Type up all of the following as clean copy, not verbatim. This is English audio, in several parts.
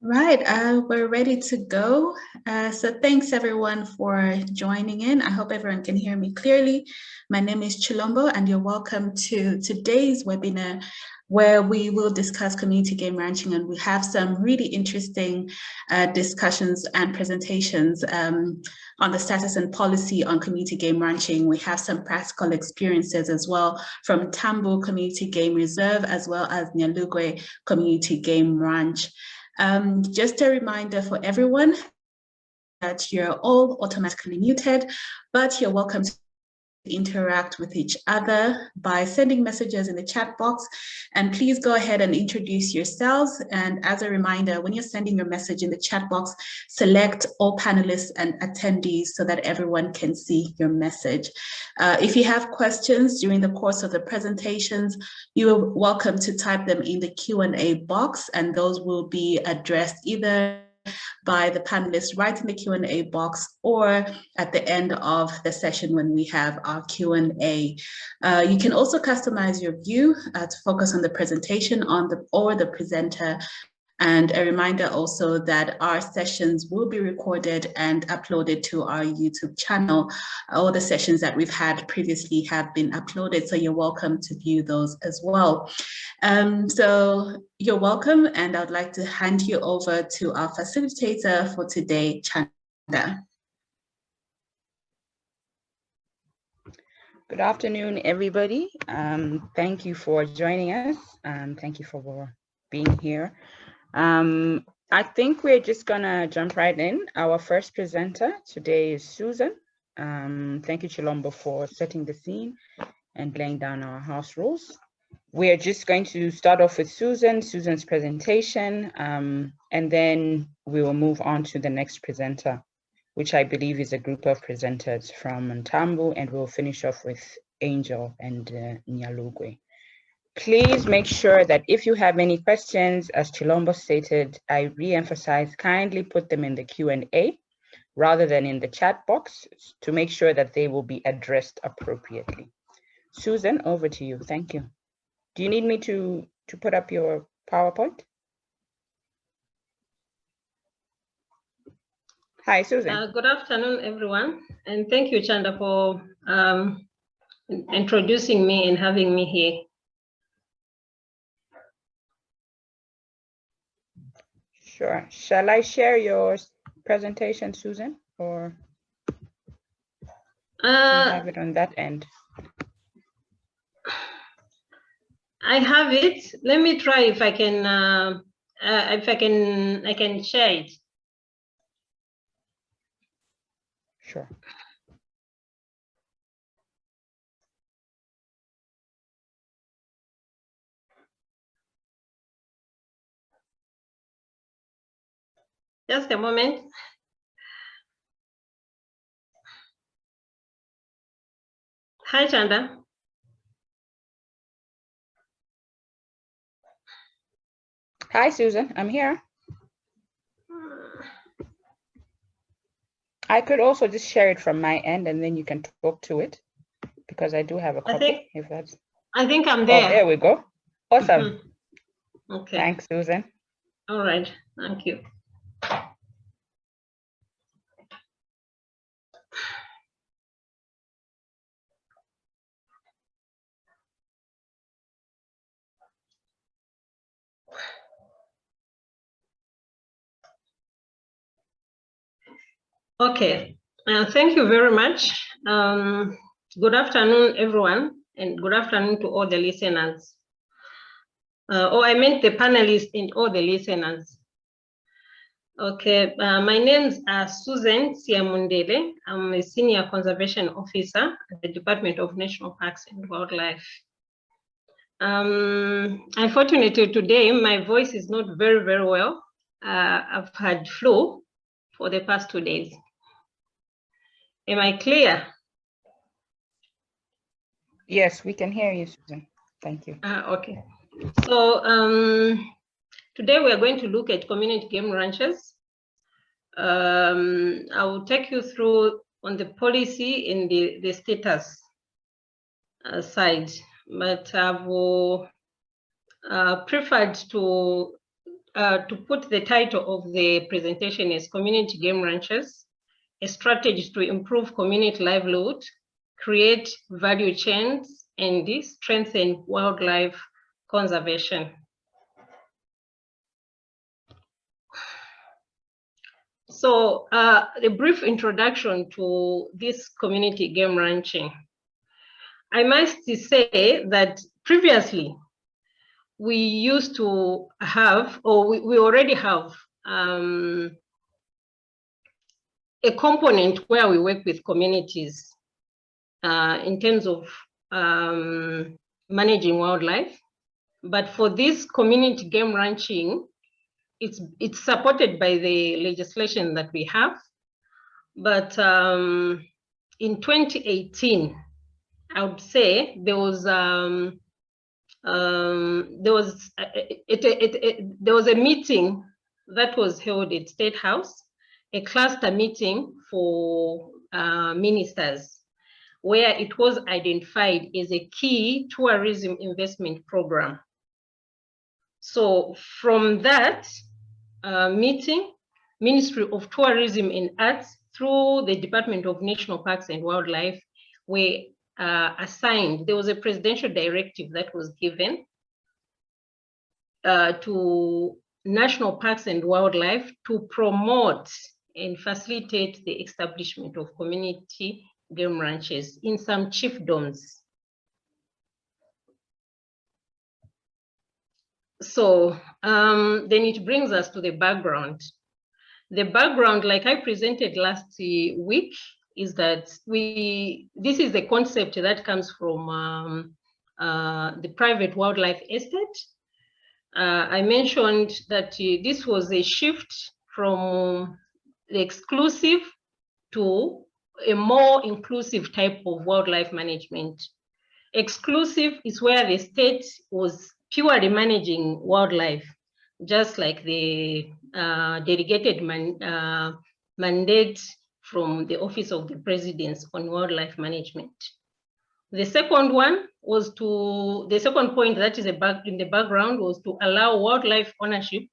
Right, we're ready to go. So thanks everyone for joining in. I hope everyone can hear me clearly. My name is Chilombo and you're welcome to today's webinar where we will discuss community game ranching, and we have some really interesting discussions and presentations on the status and policy on community game ranching. We have some practical experiences as well from Tambo Community Game Reserve as well as Nyalugwe Community Game Ranch. Just a reminder for everyone that you're all automatically muted, but you're welcome to interact with each other by sending messages in the chat box. And please go ahead and introduce yourselves. And as a reminder, when you're sending your message in the chat box, select all panelists and attendees so that everyone can see your message. If you have questions during the course of the presentations, you are welcome to type them in the Q&A box, and those will be addressed either by the panelists right in the Q&A box or at the end of the session when we have our Q&A. You can also customize your view to focus on the presentation or the presenter. And a reminder also that our sessions will be recorded and uploaded to our YouTube channel. All the sessions that we've had previously have been uploaded, so you're welcome to view those as well. So you're welcome, and I'd like to hand you over to our facilitator for today, Chanda. Good afternoon, everybody. Thank you for joining us. Thank you for being here. I think we're just gonna jump right in. Our first presenter today is Susan. Thank you, Chilombo, for setting the scene and laying down our house rules. We're just going to start off with Susan's presentation, and then we will move on to the next presenter, which I believe is a group of presenters from Ntambu, and we'll finish off with Angel and Nyalugwe. Please make sure that if you have any questions, as Chilombo stated, I re-emphasize, kindly put them in the Q&A rather than in the chat box to make sure that they will be addressed appropriately. Susan, over to you. Thank you. Do you need me to put up your PowerPoint? Hi, Susan. Good afternoon, everyone. And thank you, Chanda, for introducing me and having me here. Sure. Shall I share your presentation, Susan, or do you have it on that end? I have it. Let me try if I can. I can share it. Sure. Just a moment. Hi, Chanda. Hi, Susan. I'm here. I could also just share it from my end, and then you can talk to it, because I do have a copy. I think I'm there. Oh, there we go. Awesome. Mm-hmm. Okay. Thanks, Susan. All right. Thank you. Okay, thank you very much. Good afternoon, everyone, and good afternoon to all the listeners. I meant the panelists and all the listeners. Okay, my name's Susan Siamundele. I'm a Senior Conservation Officer at the Department of National Parks and Wildlife. Unfortunately, today, my voice is not very, very well. I've had flu for the past 2 days. Am I clear? Yes, we can hear you, Susan. Thank you. Okay. So today we are going to look at community game ranches. I will take you through on the policy in the status side, but I will preferred to to put the title of the presentation as Community Game Ranches, a strategy to improve community livelihood, create value chains, and strengthen wildlife conservation. So a brief introduction to this community game ranching. I must say that previously we used to have, or we already have a component where we work with communities in terms of managing wildlife. But for this community game ranching, it's supported by the legislation that we have. But in 2018, I would say there was a meeting that was held at State House, a cluster meeting for ministers, where it was identified as a key tourism investment program. So from that meeting, Ministry of Tourism and Arts, through the Department of National Parks and Wildlife, were assigned. There was a presidential directive that was given to National Parks and Wildlife to promote and facilitate the establishment of community game ranches in some chiefdoms. So then it brings us to the background. The background, like I presented last week, is that this is the concept that comes from the private wildlife estate. I mentioned that this was a shift from the exclusive to a more inclusive type of wildlife management. Exclusive is where the state was purely managing wildlife, just like the delegated mandate from the Office of the President on wildlife management. The second one was the second point that is in the background was to allow wildlife ownership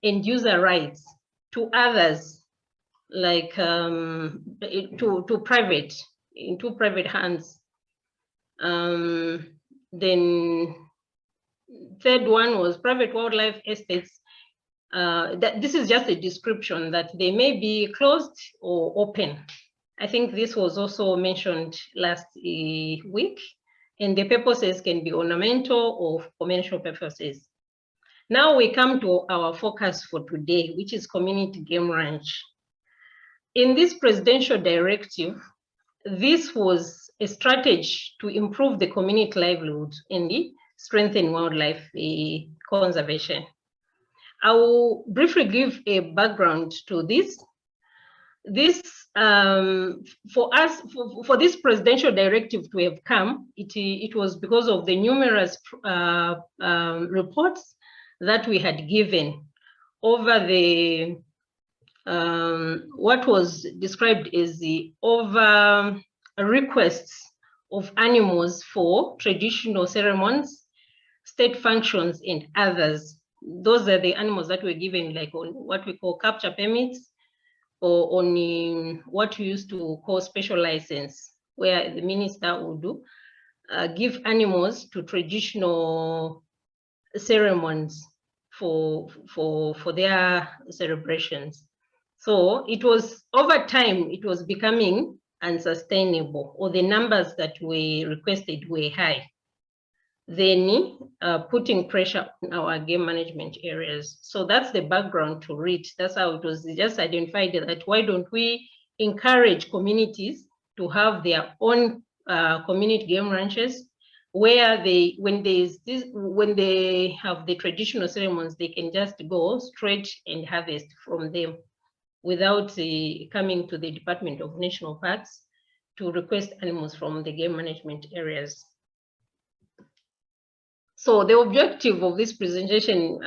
and user rights to others, like into private hands. Then third one was private wildlife estates. This is just a description that they may be closed or open. I think this was also mentioned last week, and the purposes can be ornamental or commercial purposes. Now we come to our focus for today, which is community game ranch. In this presidential directive, this was a strategy to improve the community livelihood and strengthen wildlife conservation. I will briefly give a background to this. For us, for this presidential directive to have come, it was because of the numerous reports that we had given over the what was described as the over requests of animals for traditional ceremonies, state functions, and others. Those are the animals that were given, like on what we call capture permits, or on what we used to call special license, where the minister would do give animals to traditional ceremonies for their celebrations. So it was over time, it was becoming unsustainable, or the numbers that were requested were high. Then putting pressure on our game management areas. So that's the background to it. That's how it was just identified that why don't we encourage communities to have their own community game ranches, where when they have the traditional ceremonies, they can just go straight and harvest from them without coming to the Department of National Parks to request animals from the game management areas. So the objective of this presentation,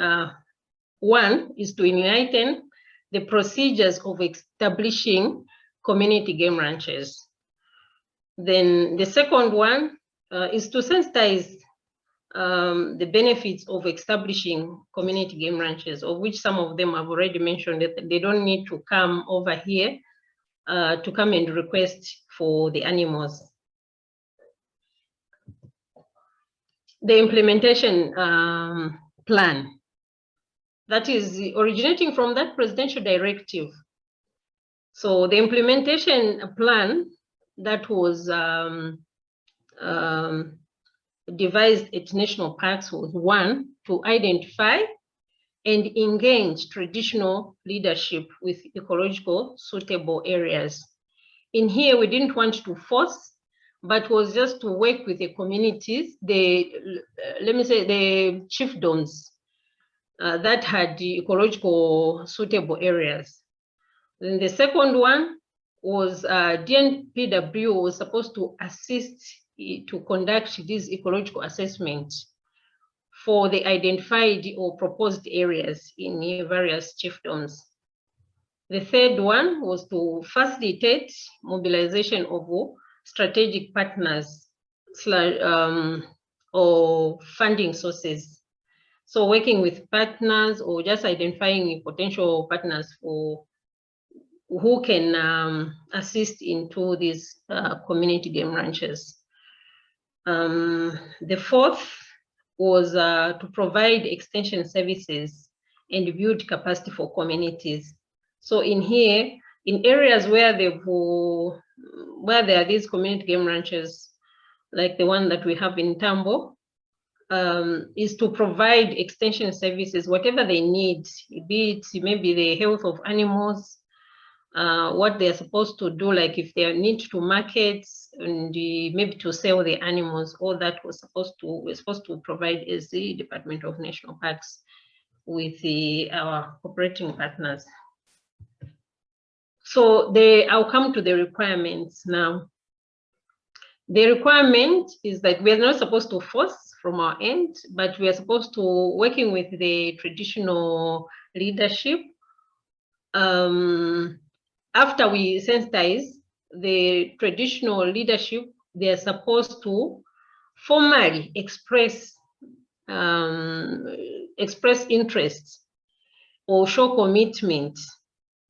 one, is to enlighten the procedures of establishing community game ranches. Then the second one is to sensitize the benefits of establishing community game ranches, of which some of them I've already mentioned, that they don't need to come over here to come and request for the animals. The implementation plan that is originating from that presidential directive. So the implementation plan that was devised at national parks was, one, to identify and engage traditional leadership with ecological suitable areas. In here, we didn't want to force, but was just to work with the communities, let me say the chiefdoms that had the ecological suitable areas. Then the second one was DNPW was supposed to assist to conduct this ecological assessment for the identified or proposed areas in various chiefdoms. The third one was to facilitate mobilization of strategic partners or funding sources. So working with partners or just identifying potential partners for who can assist into these community game ranches. The fourth was to provide extension services and build capacity for communities. So in here, in areas where there are these community game ranches, like the one that we have in Tambo, is to provide extension services, whatever they need, be it maybe the health of animals, what they're supposed to do, like if they need to market and maybe to sell the animals, all that we're supposed to provide as the Department of National Parks with our cooperating partners. So I'll come to the requirements now. The requirement is that we are not supposed to force from our end, but we are supposed to working with the traditional leadership. After we sensitize the traditional leadership, they are supposed to formally express interest or show commitment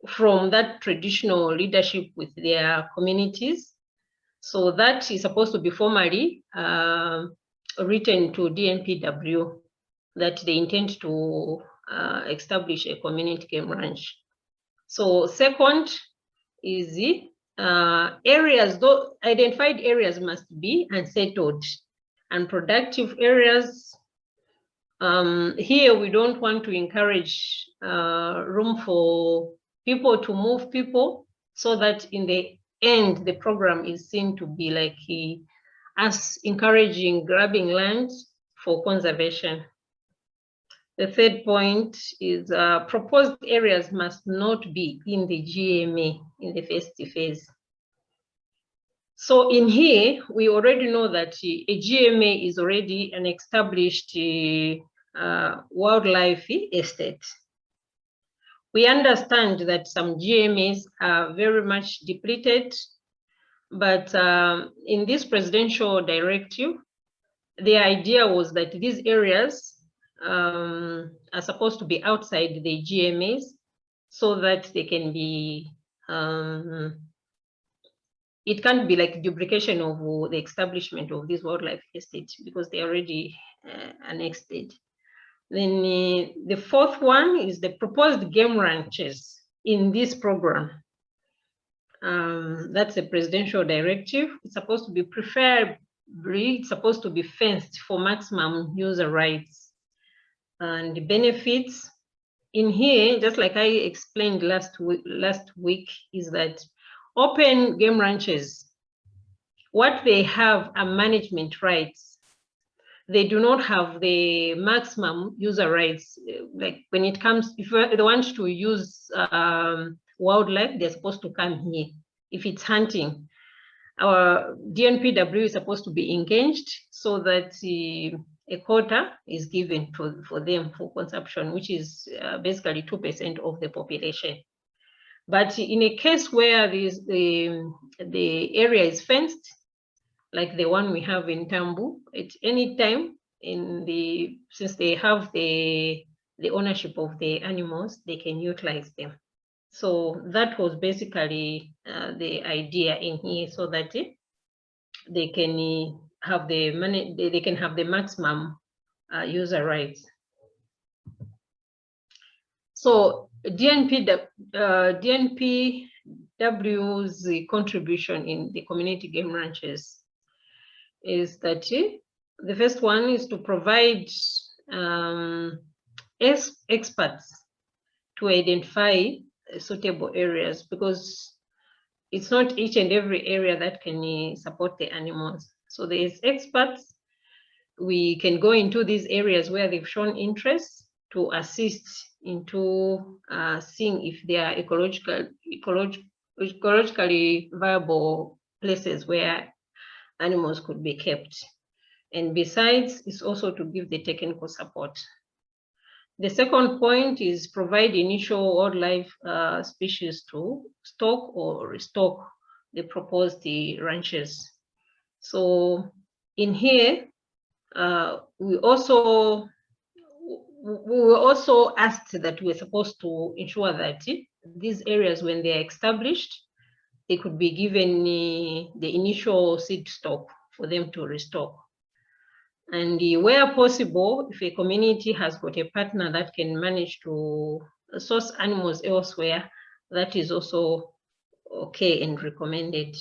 from that traditional leadership with their communities. So that is supposed to be formally written to DNPW that they intend to establish a community game ranch. So second is the areas, though identified areas must be unsettled and productive areas. Here we don't want to encourage room for people to move people, so that in the end the program is seen to be like us encouraging grabbing land for conservation. The third point is proposed areas must not be in the GMA in the first phase. So in here, we already know that a GMA is already an established wildlife estate. We understand that some GMAs are very much depleted, but in this presidential directive, the idea was that these areas are supposed to be outside the GMAs so that they can be, it can't be like duplication of the establishment of this wildlife estate because they already annexed it. Then the fourth one is the proposed game ranches in this program. That's a presidential directive. It's supposed to be preferably, it's supposed to be fenced for maximum user rights. And the benefits in here, just like I explained last week, is that open game ranches, what they have are management rights. They do not have the maximum user rights. Like when it comes, if they want to use wildlife, they're supposed to come here. If it's hunting, our DNPW is supposed to be engaged so that a quota is given for them for consumption, which is basically 2% of the population. But in a case where the area is fenced, like the one we have in Tambu, at any time, since they have the ownership of the animals, they can utilize them. So that was basically the idea in here, so that they can have the money, they can have the maximum user rights. So DNPW's contribution in the community game ranches is that the first one is to provide experts to identify suitable areas, because it's not each and every area that can support the animals. So there's experts. We can go into these areas where they've shown interest to assist into seeing if they are ecologically viable places where animals could be kept. And besides, it's also to give the technical support. The second point is provide initial wildlife species to stock or restock the proposed ranches. So in here, we were also asked that we're supposed to ensure that these areas, when they are established, they could be given the initial seed stock for them to restock. And where possible, if a community has got a partner that can manage to source animals elsewhere, that is also okay and recommended.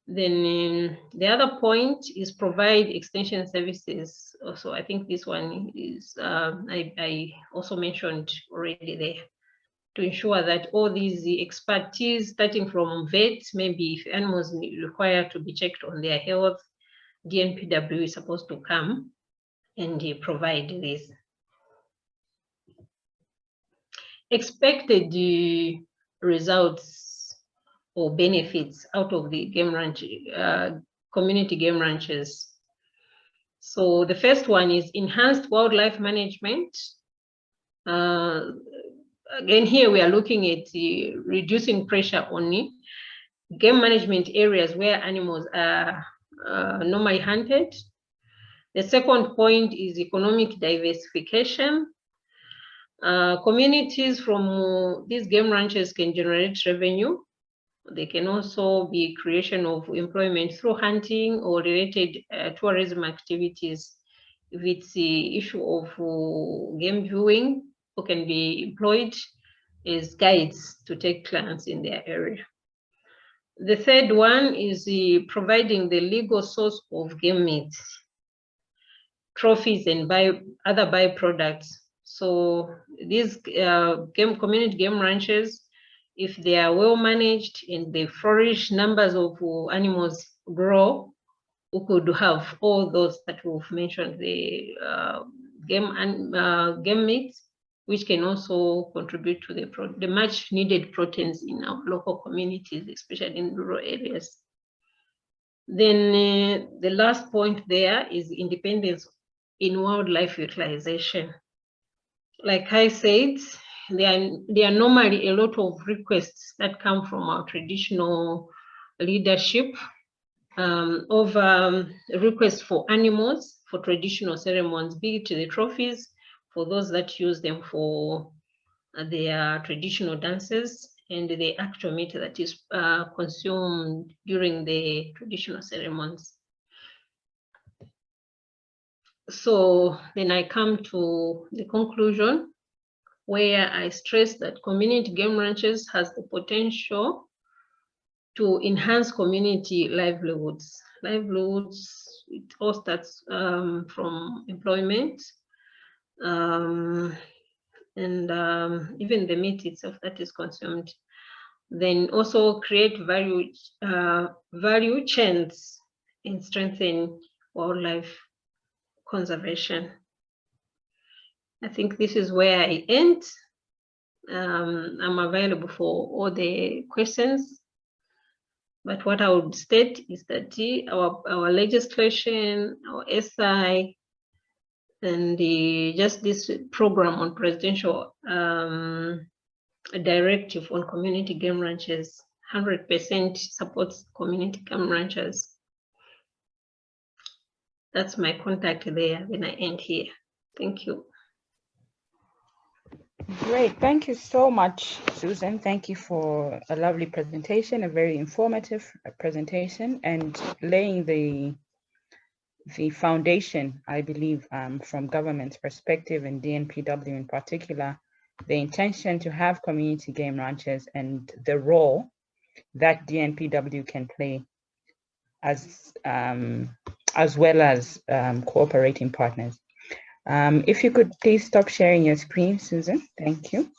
Then the other point is provide extension services. Also, I think this one is, I also mentioned already there, to ensure that all these expertise, starting from vets, maybe if animals require to be checked on their health, DNPW is supposed to come and provide this. Expected results or benefits out of the game ranch, community game ranches. So the first one is enhanced wildlife management. Again, here we are looking at reducing pressure on game management areas where animals are normally hunted. The second point is economic diversification. Communities from these game ranches can generate revenue. They can also be creation of employment through hunting or related tourism activities. If it's the issue of game viewing, who can be employed as guides to take clients in their area. The third one is providing the legal source of game meat, trophies, and other byproducts. So these community game ranches, if they are well managed and they flourish, numbers of animals grow, we could have all those that we've mentioned, the game meat, which can also contribute to the much needed proteins in our local communities, especially in rural areas. Then the last point there is independence in wildlife utilization. Like I said, there are normally a lot of requests that come from our traditional leadership of requests for animals for traditional ceremonies, be it the trophies for those that use them for their traditional dances, and the actual meat that is consumed during the traditional ceremonies. So then I come to the conclusion, where I stress that community game ranches has the potential to enhance community livelihoods. It all starts from employment, and even the meat itself that is consumed. Then also create value chains and strengthen wildlife conservation. I think this is where I end. I'm available for all the questions. But what I would state is that our legislation, our SI, and just this program on presidential directive on community game ranches 100% supports community game ranches. That's my contact there when I end here. Thank you. Great. Thank you so much, Susan. Thank you for a lovely presentation, a very informative presentation, and laying the foundation, I believe, from government's perspective and DNPW in particular, the intention to have community game ranches and the role that DNPW can play as well as cooperating partners. If you could please stop sharing your screen, Susan, thank you.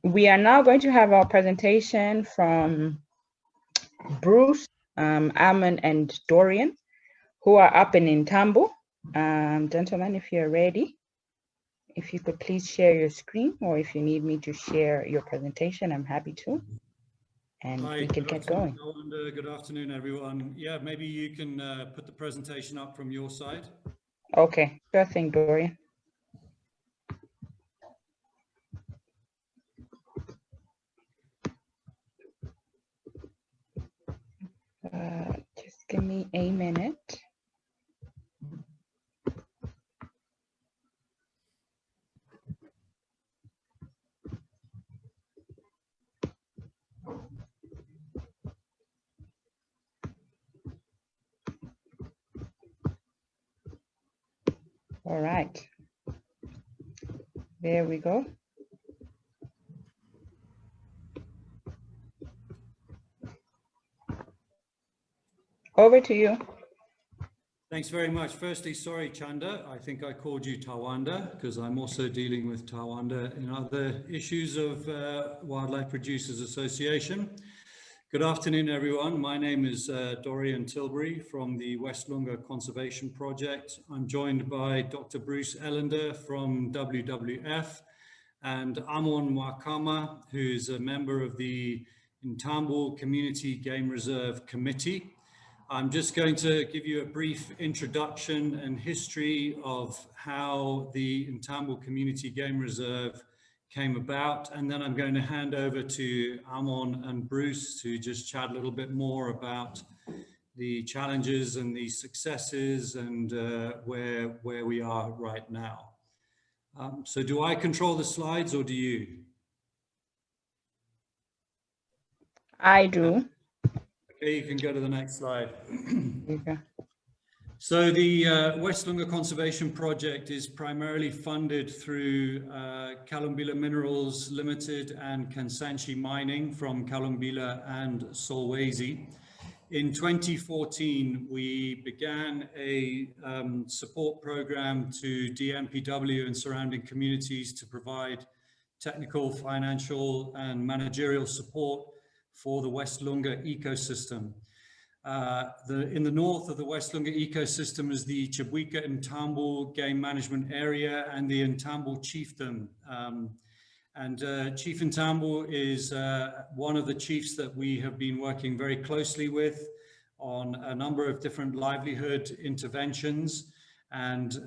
We are now going to have our presentation from Bruce, Ammon, and Dorian, who are up in Intambo. Gentlemen, if you're ready, if you could please share your screen, or if you need me to share your presentation, I'm happy to. And we can get going. Good afternoon, everyone. Yeah, maybe you can put the presentation up from your side. Okay, sure thing, Dorian. Just give me a minute. All right, there we go. Over to you. Thanks very much. Firstly, sorry, Chanda, I think I called you Tawanda because I'm also dealing with Tawanda in other issues of Wildlife Producers Association. Good afternoon, everyone. My name is Dorian Tilbury from the West Lunga Conservation Project. I'm joined by Dr. Bruce Ellender from WWF and Amon Mwakama, who's a member of the Intambo Community Game Reserve Committee. I'm just going to give you a brief introduction and history of how the Intambo Community Game Reserve came about, and then I'm going to hand over to Amon and Bruce to just chat a little bit more about the challenges and the successes and where we are right now. So do I control the slides or do you? I do. Okay, you can go to the next slide. Okay. So the West Lunga Conservation Project is primarily funded through Kalumbila Minerals Limited and Kansanshi Mining from Kalumbila and Solwezi. In 2014, we began a support program to DNPW and surrounding communities to provide technical, financial, and managerial support for the West Lunga ecosystem. In the north of the West Lunga ecosystem is the Chibwika Intambo Game Management Area and the Intambo Chiefdom. Chief Intambo is one of the chiefs that we have been working very closely with on a number of different livelihood interventions, and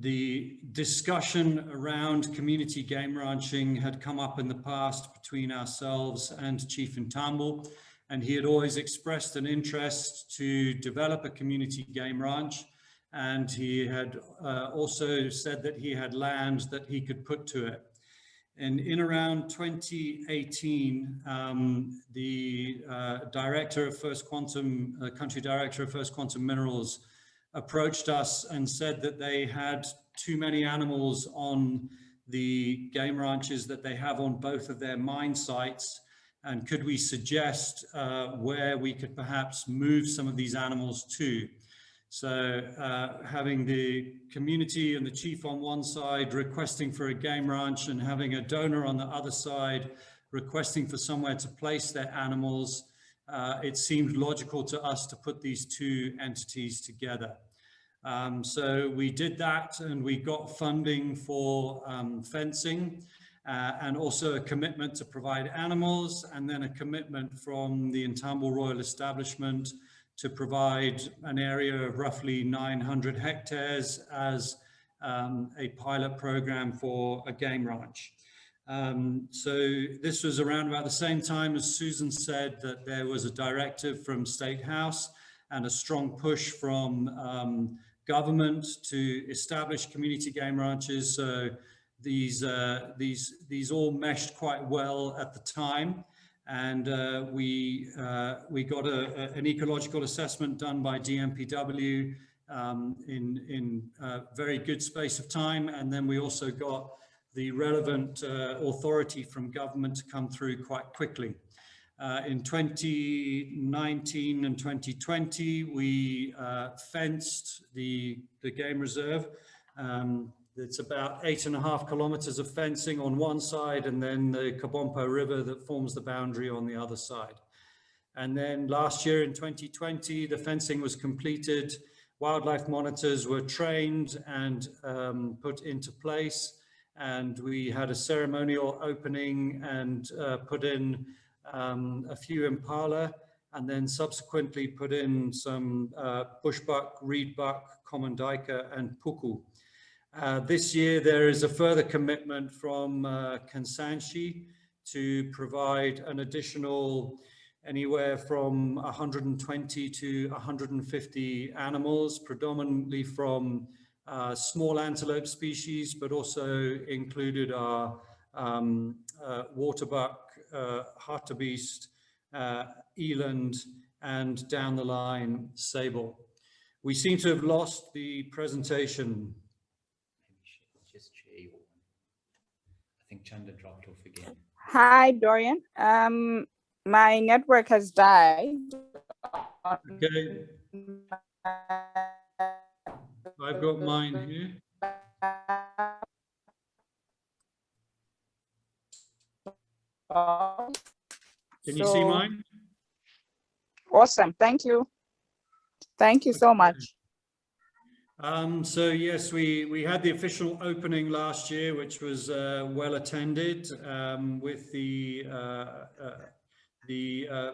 the discussion around community game ranching had come up in the past between ourselves and Chief Intambo, and he had always expressed an interest to develop a community game ranch, and he had also said that he had land that he could put to it. And in around 2018, the director of First Quantum, country director of First Quantum Minerals, approached us and said that they had too many animals on the game ranches that they have on both of their mine sites, and could we suggest where we could perhaps move some of these animals to. So having the community and the chief on one side requesting for a game ranch and having a donor on the other side requesting for somewhere to place their animals, it seemed logical to us to put these two entities together. So we did that, and we got funding for fencing and also a commitment to provide animals, and then a commitment from the Intambo Royal Establishment to provide an area of roughly 900 hectares as a pilot program for a game ranch. So this was around about the same time as Susan said that there was a directive from State House, and a strong push from government to establish community game ranches. So these all meshed quite well at the time. And we got an ecological assessment done by DMPW in a very good space of time. And then we also got the relevant authority from government to come through quite quickly. In 2019 and 2020, we fenced the game reserve. It's about 8.5 kilometers of fencing on one side, and then the Kabompo River that forms the boundary on the other side. And then last year in 2020, the fencing was completed. Wildlife monitors were trained and put into place. And we had a ceremonial opening and put in a few impala, and then subsequently put in some bushbuck, reedbuck, common duiker, and puku. This year, there is a further commitment from Kansanshi to provide an additional anywhere from 120 to 150 animals, predominantly from small antelope species, but also included our waterbuck, hartebeest, eland, and down the line, sable. We seem to have lost the presentation. Just share your one. I think Chanda dropped off again. Hi, Dorian. My network has died. Okay. I've got mine here. Can you see mine? Awesome. Thank you. Thank you so much. So yes, we had the official opening last year, which was well attended with the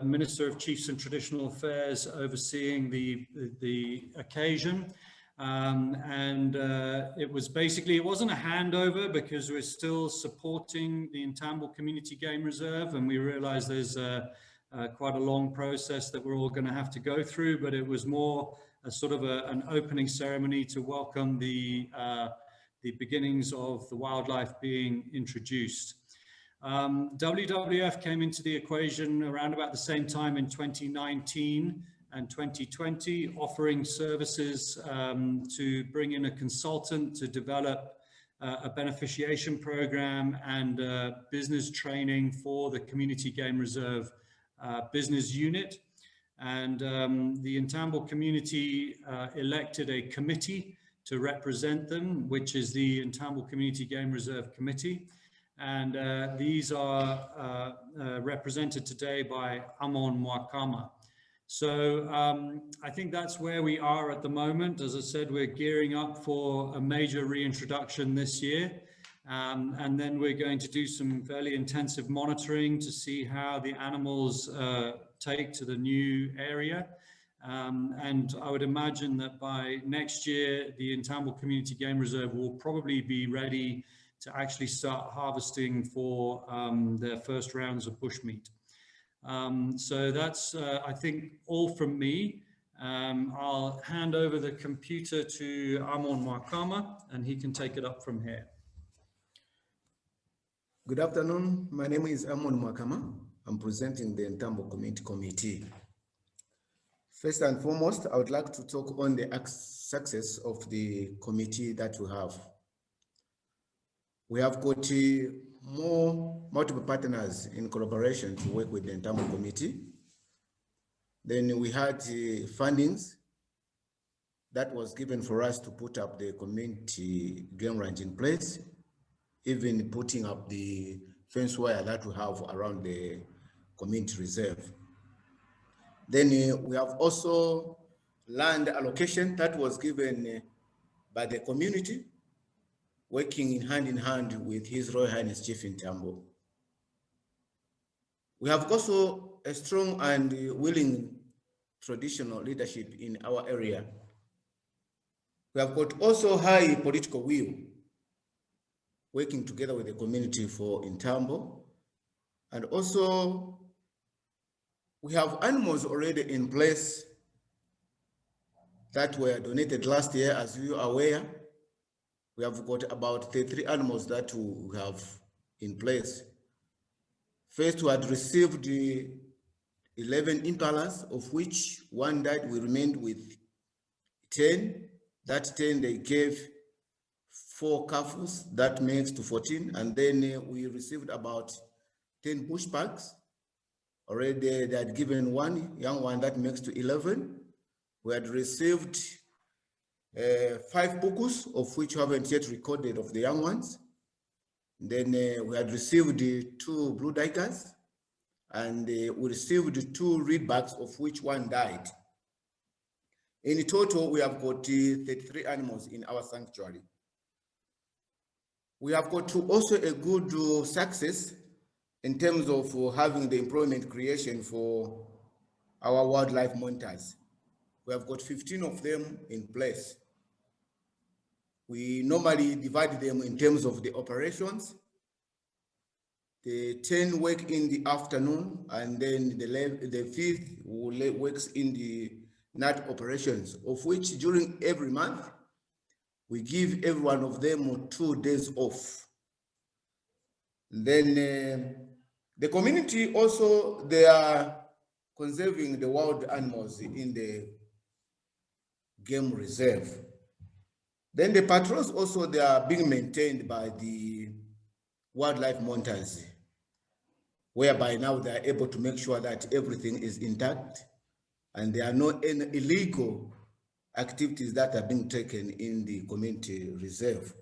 Minister of Chiefs and Traditional Affairs overseeing the occasion. It was basically, it wasn't a handover because we're still supporting the Intambo Community Game Reserve, and we realize there's quite a long process that we're all going to have to go through, but it was more a sort of an opening ceremony to welcome the beginnings of the wildlife being introduced. WWF came into the equation around about the same time in 2019 and 2020, offering services to bring in a consultant to develop a beneficiation program and business training for the Community Game Reserve business unit. And the Intambo community elected a committee to represent them, which is the Intambo Community Game Reserve Committee. And these are represented today by Amon Mwakama. So I think that's where we are at the moment. As I said, we're gearing up for a major reintroduction this year. And then we're going to do some fairly intensive monitoring to see how the animals take to the new area. And I would imagine that by next year, the Intambo Community Game Reserve will probably be ready to actually start harvesting for their first rounds of bushmeat. So that's, I think, all from me. I'll hand over the computer to Amon Mwakama, and he can take it up from here. Good afternoon. My name is Amon Mwakama. I'm presenting the Intambo Community Committee. First and foremost, I would like to talk on the success of the committee that we have. We have got multiple partners in collaboration to work with the Intambo Committee. Then we had fundings that was given for us to put up the community game ranch in place, even putting up the fence wire that we have around the community reserve. Then we have also land allocation that was given by the community, working in hand with His Royal Highness Chief Intambo. We have also a strong and willing traditional leadership in our area. We have got also high political will, working together with the community for Intambo. And also, we have animals already in place that were donated last year. As you are aware, we have got about 33 animals that we have in place. First, we had received 11 impalas, of which one died. We remained with 10. That 10, they gave 4 calves, that makes to 14. And then we received about 10 bush bucks. Already they had given 1 young one, that makes to 11. We had received 5 pukus, of which we haven't yet recorded of the young ones. Then we had received 2 blue duikers, and we received 2 reedbacks, of which 1 died. In total, we have got 33 animals in our sanctuary. We have got also a good success in terms of having the employment creation for our wildlife monitors. We have got 15 of them in place. We normally divide them in terms of the operations. The 10 work in the afternoon, and then the 5th works in the night operations, of which during every month, we give every one of them 2 days off. Then the community also, they are conserving the wild animals in the game reserve. Then the patrols also, they are being maintained by the wildlife monitors, whereby now they are able to make sure that everything is intact and there are no any illegal activities that are being taken in the community reserve.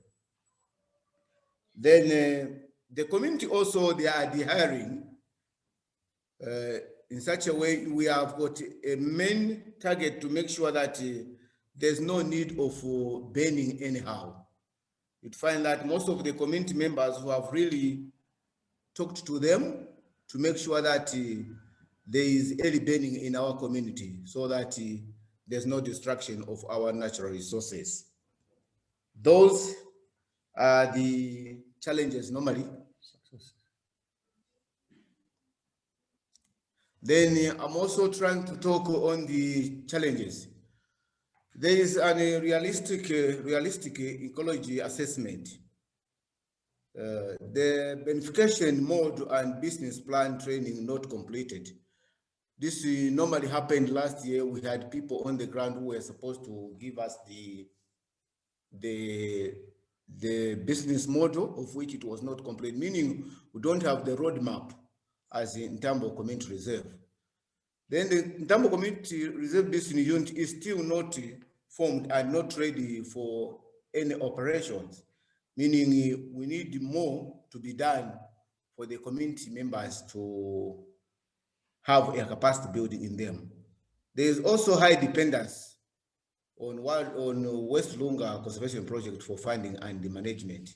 Then the community also, they are dehiring in such a way. We have got a main target to make sure that there's no need of burning anyhow. You'd find that most of the community members who have really talked to them to make sure that there is early burning in our community, so that there's no destruction of our natural resources. Those are the challenges normally. Then I'm also trying to talk on the challenges. There is a realistic ecology assessment. The beneficiation mode and business plan training not completed. This normally happened last year. We had people on the ground who were supposed to give us the business model, of which it was not complete, meaning we don't have the roadmap as in Tambo Community Reserve. Then the Tambo Community Reserve Business Unit is still not formed and not ready for any operations, meaning we need more to be done for the community members to have a capacity building in them. There is also high dependence on West Lunga Conservation Project for funding and the management.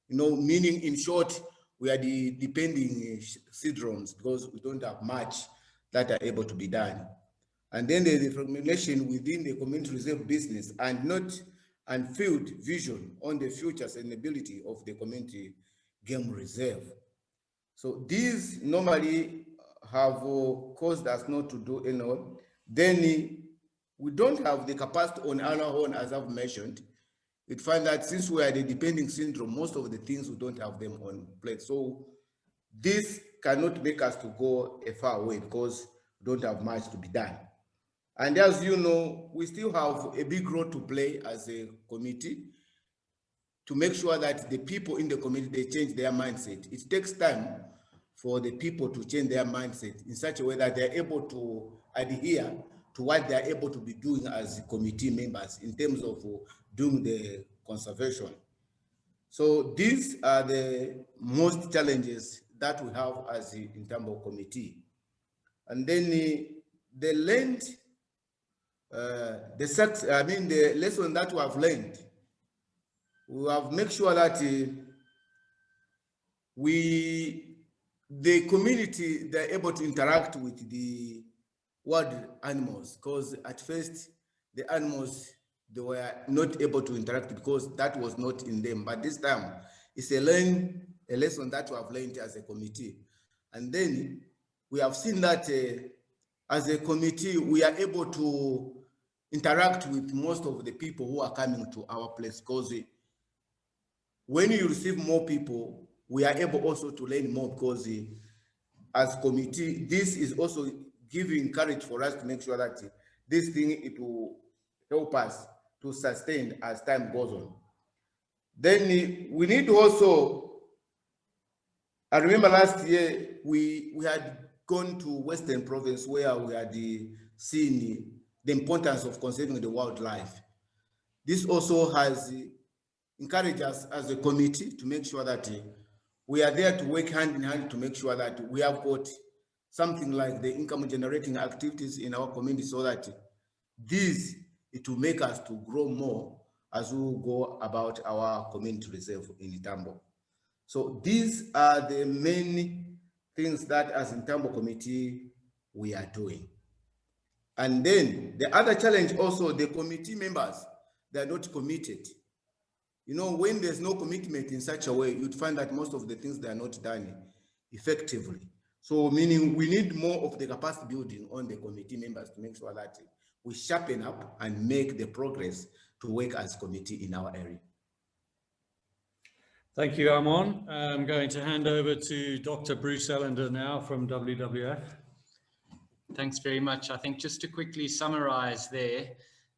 Meaning in short, we are the depending syndromes because we don't have much that are able to be done. And then there's the formulation within the community reserve business and field vision on the future sustainability of the community game reserve. So these normally have caused us not to do any. Then we don't have the capacity on our own, as I've mentioned. You'd find that since we are the depending syndrome, most of the things we don't have them on plate. So this cannot make us to go a far way because we don't have much to be done. And as you know, we still have a big role to play as a committee to make sure that the people in the community, they change their mindset. It takes time for the people to change their mindset in such a way that they're able to adhere to what they're able to be doing as committee members in terms of doing the conservation. So these are the most challenges that we have as the Intambo committee. And then the learned, the lesson that we have learned, we have made sure that the community, they're able to interact with the wild animals, because at first the animals, they were not able to interact because that was not in them. But this time it's a lesson that we have learned as a committee. And then we have seen that as a committee, we are able to interact with most of the people who are coming to our place, because when you receive more people, we are able also to learn more, because as committee, this is also giving courage for us to make sure that this thing, it will help us to sustain as time goes on. Then we need to also, I remember last year, we had gone to Western Province where we had seen the importance of conserving the wildlife. This also has encouraged us as a committee to make sure that we are there to work hand in hand to make sure that we have got something like the income generating activities in our community, so that it will make us to grow more as we go about our community reserve in Tambo. So these are the main things that as in Tambo committee we are doing. And then the other challenge also, the committee members, they are not committed. You know, when there's no commitment in such a way, you'd find that most of the things, they are not done effectively. So meaning we need more of the capacity building on the committee members to make sure that we sharpen up and make the progress to work as committee in our area. Thank you, Amon. I'm going to hand over to Dr. Bruce Ellender now from WWF. Thanks very much. I think just to quickly summarize there,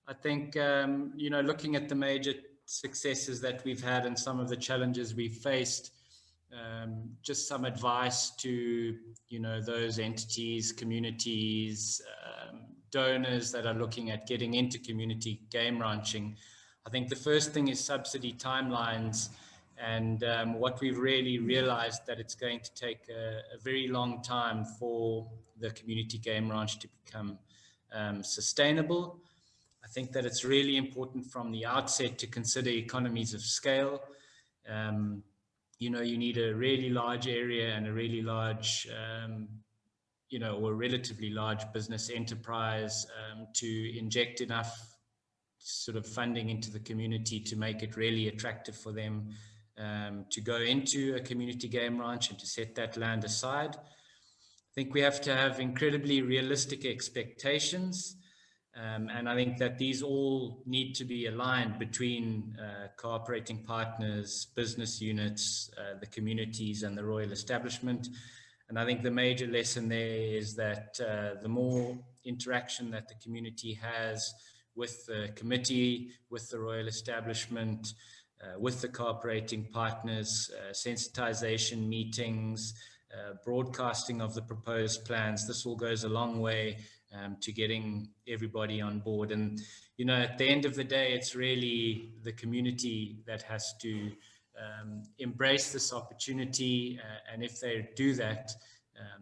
I think, you know, looking at the major successes that we've had and some of the challenges we've faced, just some advice to, you know, those entities, communities, donors that are looking at getting into community game ranching. I think the first thing is subsidy timelines. And what we've really realized that it's going to take a very long time for the community game ranch to become sustainable. I think that it's really important from the outset to consider economies of scale. You know, you need a really large area and a really large, you know, or relatively large business enterprise to inject enough sort of funding into the community to make it really attractive for them to go into a community game ranch and to set that land aside. I think we have to have incredibly realistic expectations. And I think that these all need to be aligned between cooperating partners, business units, the communities and the royal establishment. And I think the major lesson there is that the more interaction that the community has with the committee, with the royal establishment, with the cooperating partners, sensitization meetings, broadcasting of the proposed plans, this all goes a long way to getting everybody on board. And, you know, at the end of the day, it's really the community that has to embrace this opportunity. And if they do that,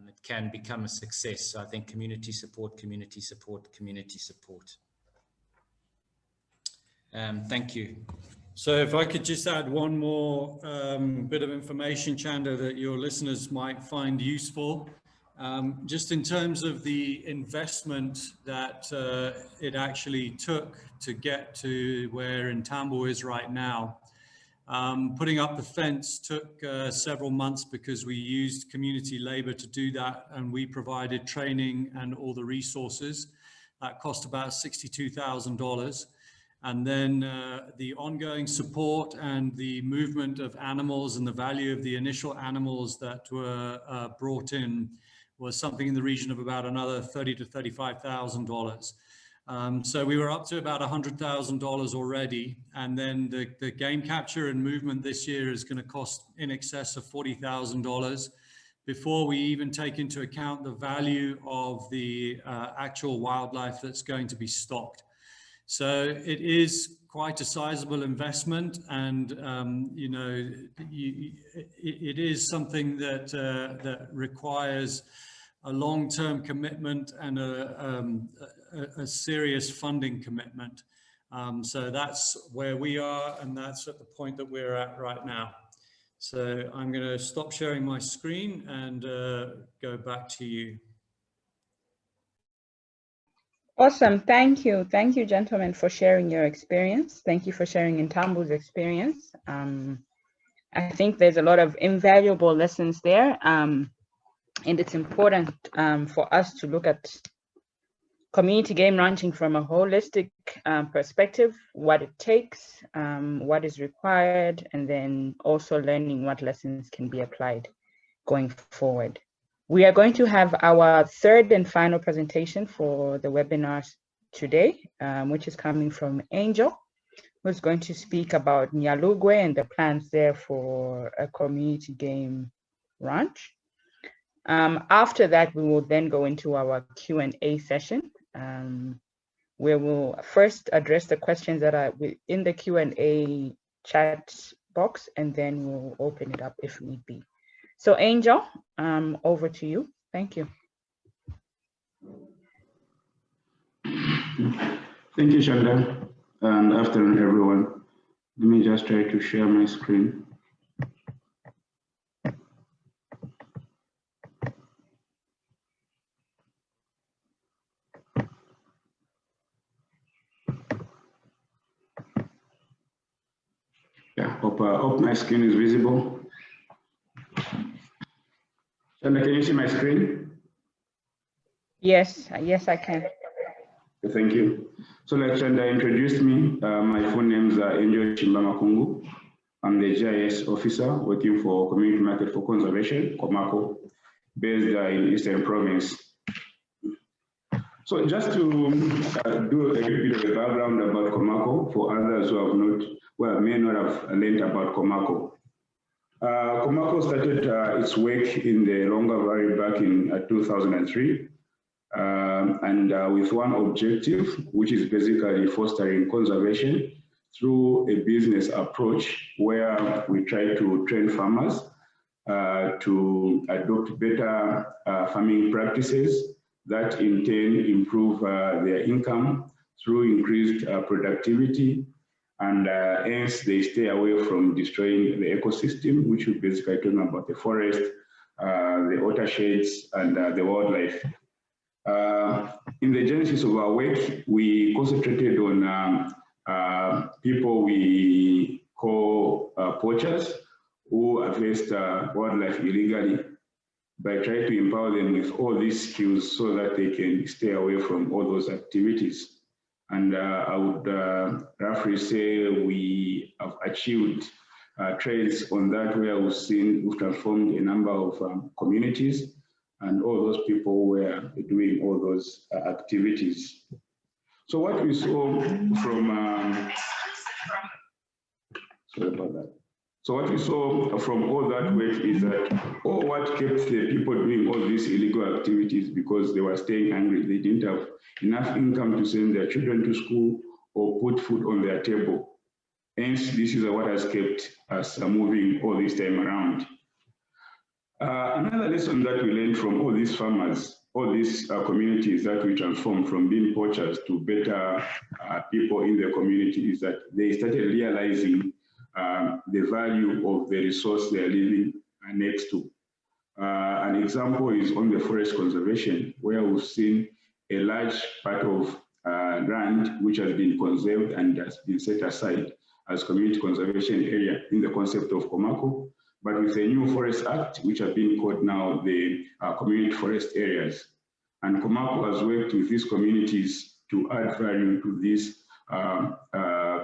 it can become a success. So I think community support, community support, community support. Thank you. So if I could just add one more bit of information, Chanda, that your listeners might find useful. Just in terms of the investment that it actually took to get to where Ntambo is right now. Putting up the fence took several months because we used community labor to do that, and we provided training and all the resources. That cost about $62,000. And then the ongoing support and the movement of animals and the value of the initial animals that were brought in was something in the region of about another $30,000 to $35,000. So we were up to about $100,000 already. And then the game capture and movement this year is going to cost in excess of $40,000 before we even take into account the value of the actual wildlife that's going to be stocked. So it is quite a sizable investment, and you know, it is something that that requires a long-term commitment and a serious funding commitment. So that's where we are, and that's at the point that we're at right now. So I'm going to stop sharing my screen and go back to you. Awesome. Thank you. Thank you, gentlemen, for sharing your experience. Thank you for sharing Ntambo's experience. I think there's a lot of invaluable lessons there. And it's important for us to look at community game ranching from a holistic perspective, what it takes, what is required, and then also learning what lessons can be applied going forward. We are going to have our third and final presentation for the webinar today, which is coming from Angel, who's going to speak about Nyalugwe and the plans there for a community game ranch. After that, we will then go into our Q&A session, where we'll first address the questions that are in the Q&A chat box, and then we'll open it up if need be. So Angel, over to you. Thank you. Thank you, Shanda, and afternoon, everyone. Let me just try to share my screen. Yeah, hope my screen is visible. Shanda, can you see my screen? Yes, yes, I can. Thank you. So like Shanda introduced me, my full names are Angel Chimbamakungu. I'm the GIS officer working for Community Market for Conservation, Komako, based in Eastern Province. So just to do a bit of a background about Komako for others who have not, well, may not have learned about Komako. Komako started its work in the Longa Valley back in 2003. And with one objective, which is basically fostering conservation through a business approach where we try to train farmers to adopt better farming practices that in turn improve their income through increased productivity, and hence they stay away from destroying the ecosystem, which we're basically talking about the forest, the watersheds, and the wildlife. In the genesis of our work, we concentrated on people we call poachers who harvest wildlife illegally, by trying to empower them with all these skills so that they can stay away from all those activities. And I would roughly say we have achieved trades on that, where we've transformed a number of communities, and all those people were doing all those activities. So what we saw from, sorry about that. So what we saw from all that work is that what kept the people doing all these illegal activities, because they were staying hungry. They didn't have enough income to send their children to school or put food on their table. Hence, this is what has kept us moving all this time around. Another lesson that we learned from all these farmers, all these communities that we transformed from being poachers to better people in the community, is that they started realizing the value of the resource they are living next to. An example is on the forest conservation, where we've seen a large part of land which has been conserved and has been set aside as community conservation area in the concept of Komako. But with the new Forest Act, which have been called now the community forest areas. And Komako has worked with these communities to add value to these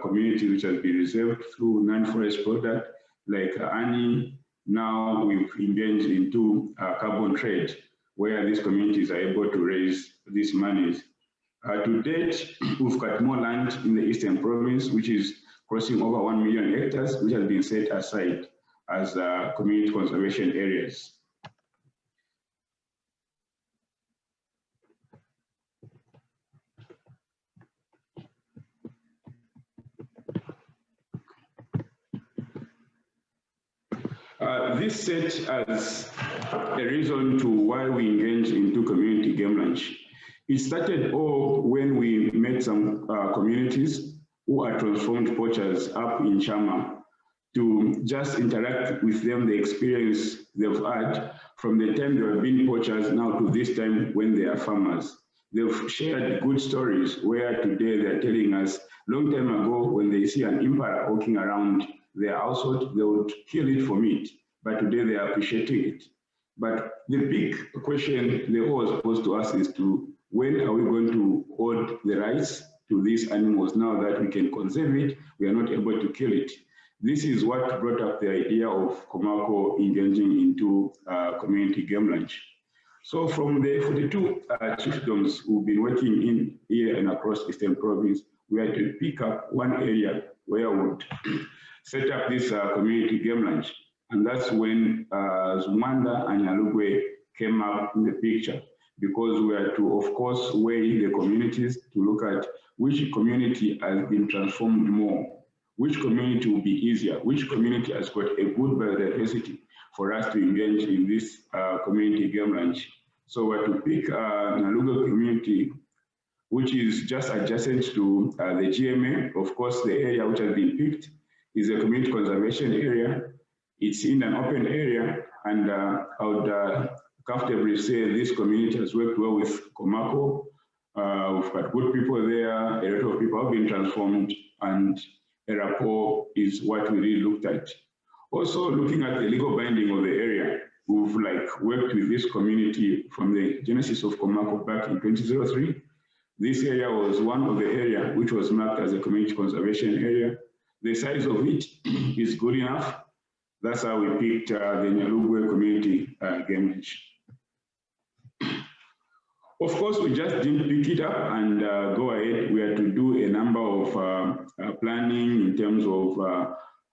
communities which has been reserved through non-forest product like honey. Now we've engaged into carbon trade, where these communities are able to raise these monies. To date, we've got more land in the Eastern Province, which is crossing over 1 million hectares, which has been set aside as community conservation areas. This set as a reason to why we engage into community game ranch. It started all when we met some communities who are transformed poachers up in Chama, to just interact with them, the experience they've had from the time they were being poachers now to this time when they are farmers. They've shared good stories where today they're telling us long time ago when they see an impala walking around their household, they would kill it for meat, but today they are appreciating it. But the big question they always pose to us is to when are we going to hold the rights to these animals now that we can conserve it, we are not able to kill it. This is what brought up the idea of Komako engaging into community game ranch. So from the 42 chiefdoms who've been working in here and across Eastern Province, we had to pick up one area where we would set up this community game ranch. And that's when Zwanda and Nyalugwe came up in the picture, because we had to, of course, weigh the communities to look at which community has been transformed more, which community will be easier, which community has got a good biodiversity for us to engage in this community game ranch. So we had to pick Nyalugwe community, which is just adjacent to the GMA. Of course, the area which has been picked is a community conservation area. It's in an open area, and I would comfortably say this community has worked well with Komako. We've got good people there, a lot of people have been transformed, and a rapport is what we really looked at. Also, looking at the legal binding of the area, we've worked with this community from the genesis of Komako back in 2003. This area was one of the area which was marked as a community conservation area. The size of it is good enough. That's how we picked the Nyalugwe community game ranch. Of course, we just didn't pick it up and go ahead. We had to do a number of planning in terms of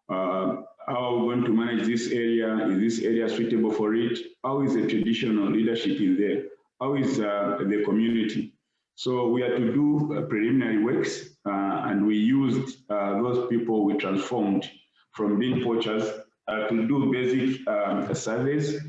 how we're going to manage this area. Is this area suitable for it? How is the traditional leadership in there? How is the community? So we had to do preliminary works, and we used those people we transformed from being poachers to do basic surveys,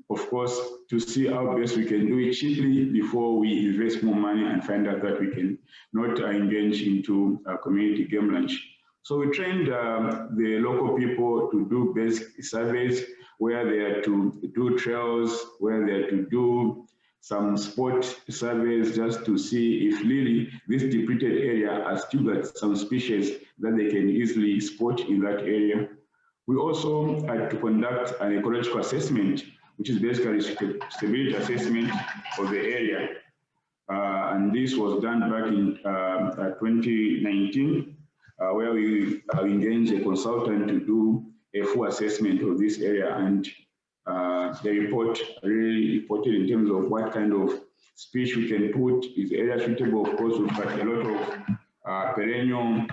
of course, to see how best we can do it cheaply before we invest more money and find out that we can not engage into community game ranch. So we trained the local people to do basic surveys, where they are to do trails, where they are to do some spot surveys, just to see if really this depleted area has still got some species that they can easily spot in that area. We also had to conduct an ecological assessment, which is basically stability assessment of the area. And this was done back in 2019, where we engaged a consultant to do a full assessment of this area. And the report really reported in terms of what kind of species we can put. Is the area suitable? Of course, we've got a lot of perennial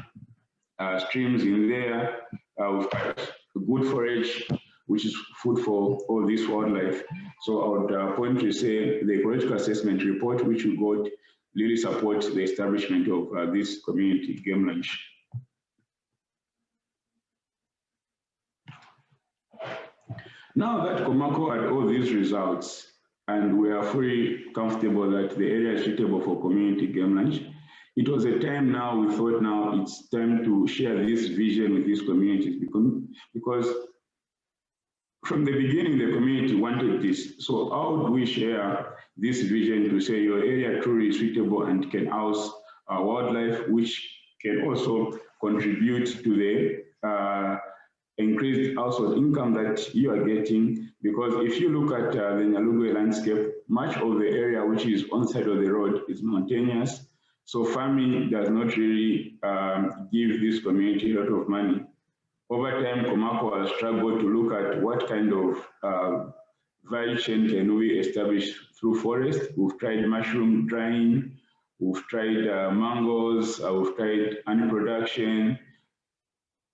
streams in there. We've got good forage, which is food for all this wildlife. So I would point to say the ecological assessment report, which we got, really supports the establishment of this community game ranch. Now that Komako had all these results, and we are fully comfortable that the area is suitable for community game ranch, it was a time now, we thought now it's time to share this vision with these communities, because from the beginning, the community wanted this. So how do we share this vision to say your area truly is suitable and can house wildlife, which can also contribute to the increased household income that you are getting? Because if you look at the Nyalugwe landscape, much of the area which is on the side of the road is mountainous. So farming does not really give this community a lot of money. Over time, Komako has struggled to look at what kind of value chain can we establish through forest. We've tried mushroom drying, we've tried mangoes, we've tried honey production.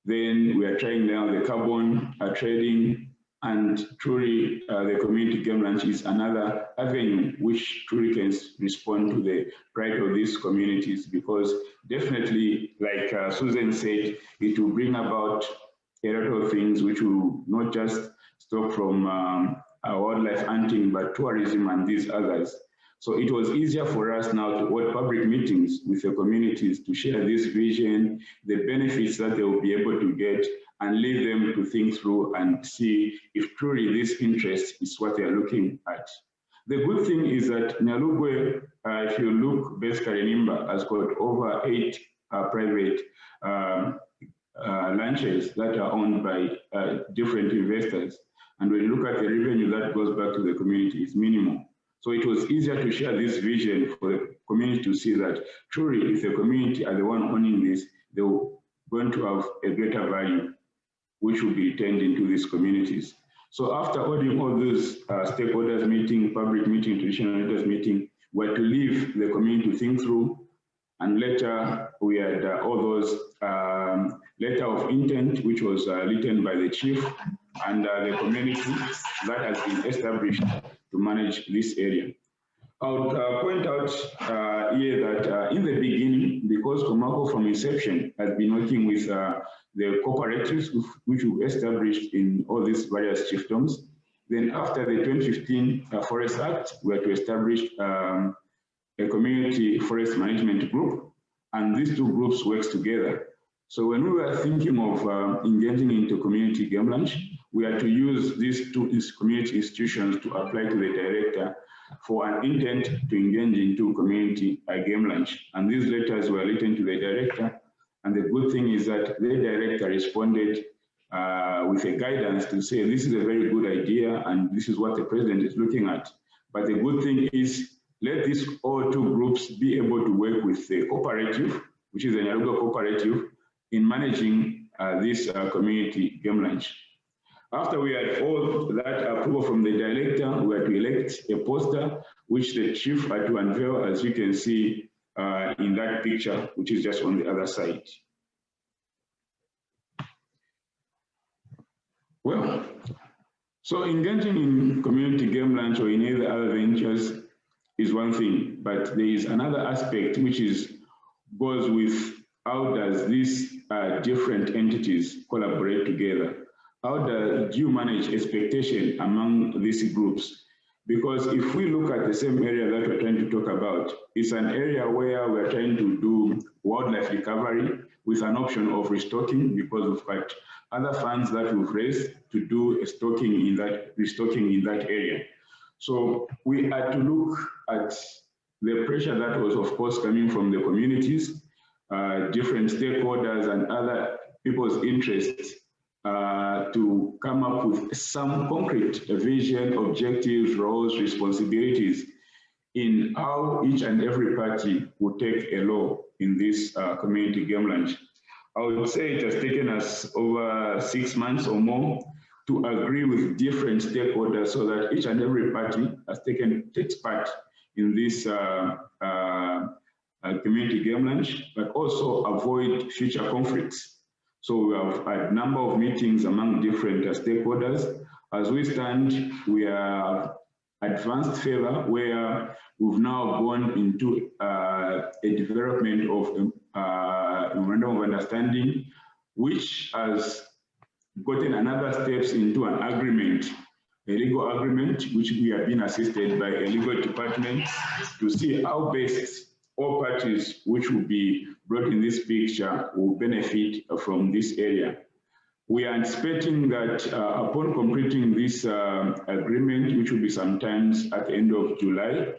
Then we are trying now the carbon trading, and truly the community game ranch is another avenue which truly can respond to the pride of these communities, because definitely, like Susan said, it will bring about a lot of things which will not just stop from wildlife hunting, but tourism and these others. So it was easier for us now to hold public meetings with the communities to share this vision, the benefits that they will be able to get, and lead them to think through and see if truly this interest is what they are looking at. The good thing is that Nyalugwe, if you look, basically Nimba has got over 8 private ranches that are owned by different investors. And when you look at the revenue that goes back to the community, it's minimal. So it was easier to share this vision for the community to see that truly if the community are the one owning this, they're going to have a greater value, which will be returned into these communities. So after holding all those stakeholders meeting, public meeting, traditional leaders meeting, we had to leave the community to think through, and later we had all those letter of intent, which was written by the chief and the community that has been established to manage this area. I would point out here that in the beginning, because Komako from inception has been working with the cooperatives which we established in all these various chiefdoms, then after the 2015 Forest Act, we had to establish a community forest management group, and these two groups work together. So when we were thinking of engaging into community game lunch, we had to use these two community institutions to apply to the director for an intent to engage into community game lunch. And these letters were written to the director. And the good thing is that the director responded with a guidance to say, this is a very good idea and this is what the president is looking at. But the good thing is, let these all two groups be able to work with the cooperative, which is an Nyaruga cooperative, in managing this community game lunch. After we had all that approval from the director, we had to elect a poster, which the chief had to unveil, as you can see in that picture, which is just on the other side. Well, so engaging in community game lunch or in any other ventures is one thing, but there is another aspect which goes with how does these different entities collaborate together? How do you manage expectation among these groups? Because if we look at the same area that we're trying to talk about, it's an area where we're trying to do wildlife recovery with an option of restocking, because we've got other funds that we've raised to do restocking in that area. So we had to look at the pressure that was, of course, coming from the communities, different stakeholders and other people's interests to come up with some concrete vision, objectives, roles, responsibilities in how each and every party would take a role in this community game lunch. I would say it has taken us over 6 months or more to agree with different stakeholders so that each and every party takes part in this community game lunch, but also avoid future conflicts. So we have a number of meetings among different stakeholders. As we stand, we are advanced favor where we've now gone into a development of a memorandum of understanding, which has gotten another steps into an agreement, a legal agreement, which we have been assisted by a legal department to see how best all parties which will be brought in this picture will benefit from this area. We are anticipating that upon completing this agreement, which will be sometimes at the end of July,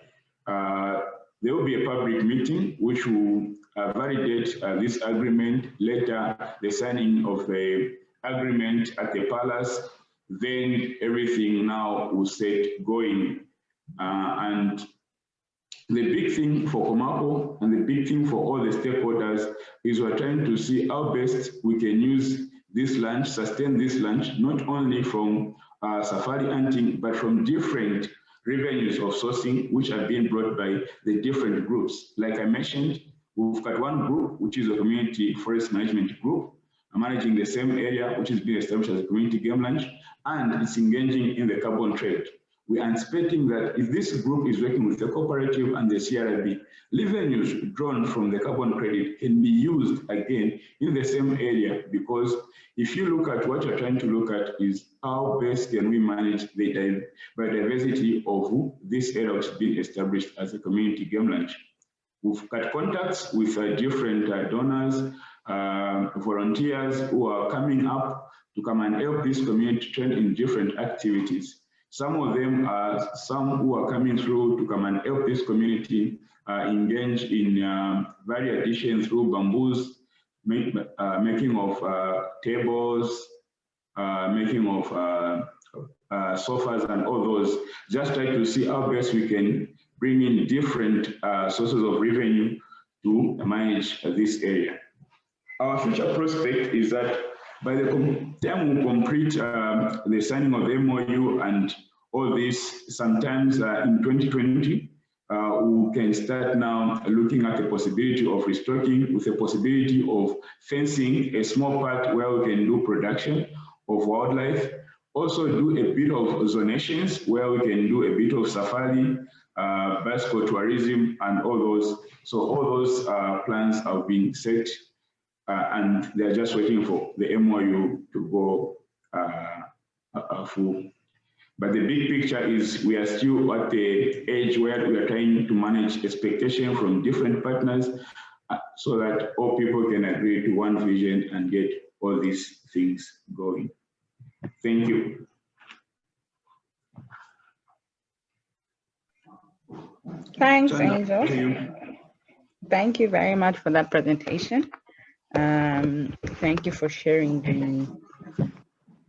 there will be a public meeting which will validate this agreement, later the signing of the agreement at the palace, then everything now will set going. And the big thing for Komako and the big thing for all the stakeholders is we're trying to see how best we can use this lunch, sustain this lunch, not only from safari hunting, but from different revenues of sourcing, which are being brought by the different groups. Like I mentioned, we've got one group, which is a community forest management group, managing the same area, which is being established as a community game lunch, and it's engaging in the carbon trade. We are anticipating that if this group is working with the cooperative and the CRIB, revenues drawn from the carbon credit can be used again in the same area, because if you look at what you're trying to look at is how best can we manage the biodiversity of this area which has been established as a community game lunch. We've got contacts with different donors, volunteers who are coming up to come and help this community trend in different activities. Some of them are some who are coming through to come and help this community engage in value addition through bamboos, making of tables, making of sofas and all those, just try to see how best we can bring in different sources of revenue to manage this area. Our future prospect is that by the time we complete the signing of the MOU and all this, sometimes in 2020, we can start now looking at the possibility of restocking with the possibility of fencing a small part where we can do production of wildlife, also do a bit of zonations where we can do a bit of safari, bicycle tourism and all those. So all those plans have been set and they're just waiting for the MOU to go full. But the big picture is we are still at the age where we are trying to manage expectation from different partners so that all people can agree to one vision and get all these things going. Thank you. Thanks, Angel. Thank you very much for that presentation. Thank you for sharing the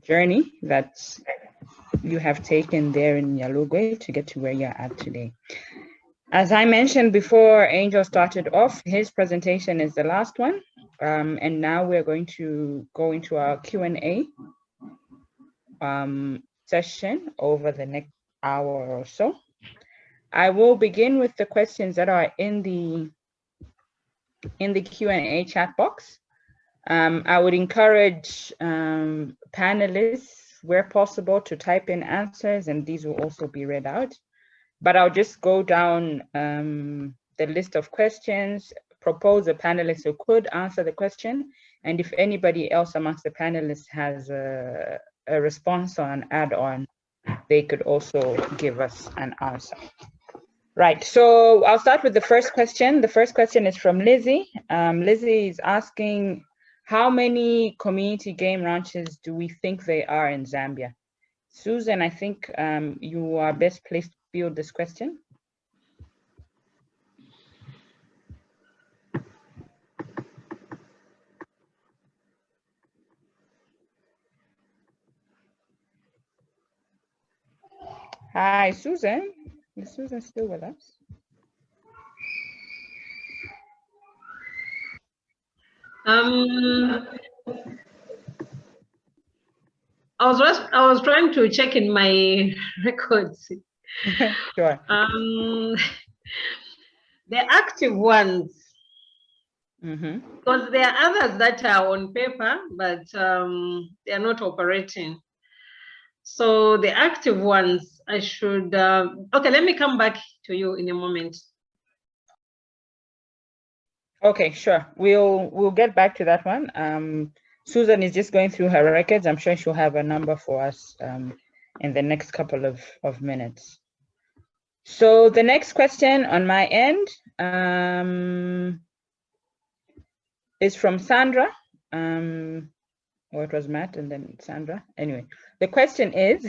journey that you have taken there in Nyalugwe to get to where you're at today. As I mentioned before Angel started off, his presentation is the last one. And now we're going to go into our Q&A session over the next hour or so. I will begin with the questions that are in the Q&A chat box. I would encourage panelists, where possible, to type in answers, and these will also be read out. But I'll just go down the list of questions, propose a panelist who could answer the question, and if anybody else amongst the panelists has a response or an add-on, they could also give us an answer. Right, so I'll start with the first question. The first question is from Lizzie. Lizzie is asking, how many community game ranches do we think there are in Zambia? Susan, I think you are best placed to field this question. Hi, Susan. Is Susan still with us? I was trying to check in my records. Sure. The active ones, because there are others that are on paper, but they are not operating. So the active ones, I should, okay, let me come back to you in a moment. Okay, sure. We'll get back to that one. Susan is just going through her records. I'm sure she'll have a number for us in the next couple of minutes. So the next question on my end is from Sandra. Or it was Matt and then Sandra. Anyway, the question is,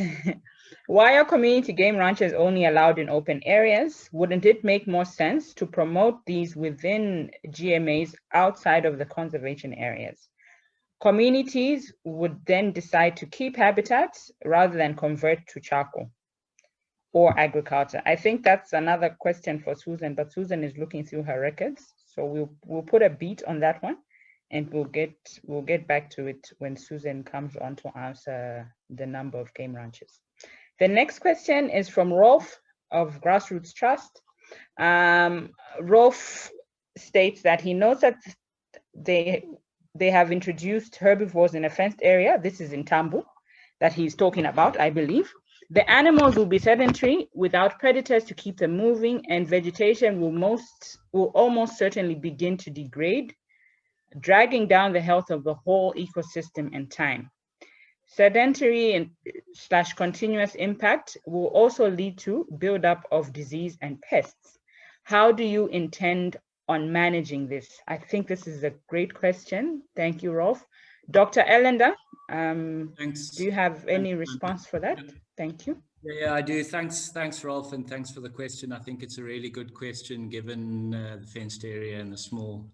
why are community game ranches only allowed in open areas? Wouldn't it make more sense to promote these within GMAs outside of the conservation areas? Communities would then decide to keep habitats rather than convert to charcoal or agriculture. I think that's another question for Susan, but Susan is looking through her records. So we'll put a beat on that one. And we'll get back to it when Susan comes on to answer the number of game ranches. The next question is from Rolf of Grassroots Trust. Rolf states that he knows that they have introduced herbivores in a fenced area. This is in Tambu that he's talking about, I believe. The animals will be sedentary without predators to keep them moving, and vegetation will almost certainly begin to degrade, dragging down the health of the whole ecosystem in time. Sedentary and / continuous impact will also lead to buildup of disease and pests. How do you intend on managing this? I think this is a great question. Thank you, Rolf. Dr. Ellender, Thanks. Do you have any response for that? Thank you. Yeah, I do. Thanks, Rolf, and thanks for the question. I think it's a really good question given the fenced area and the small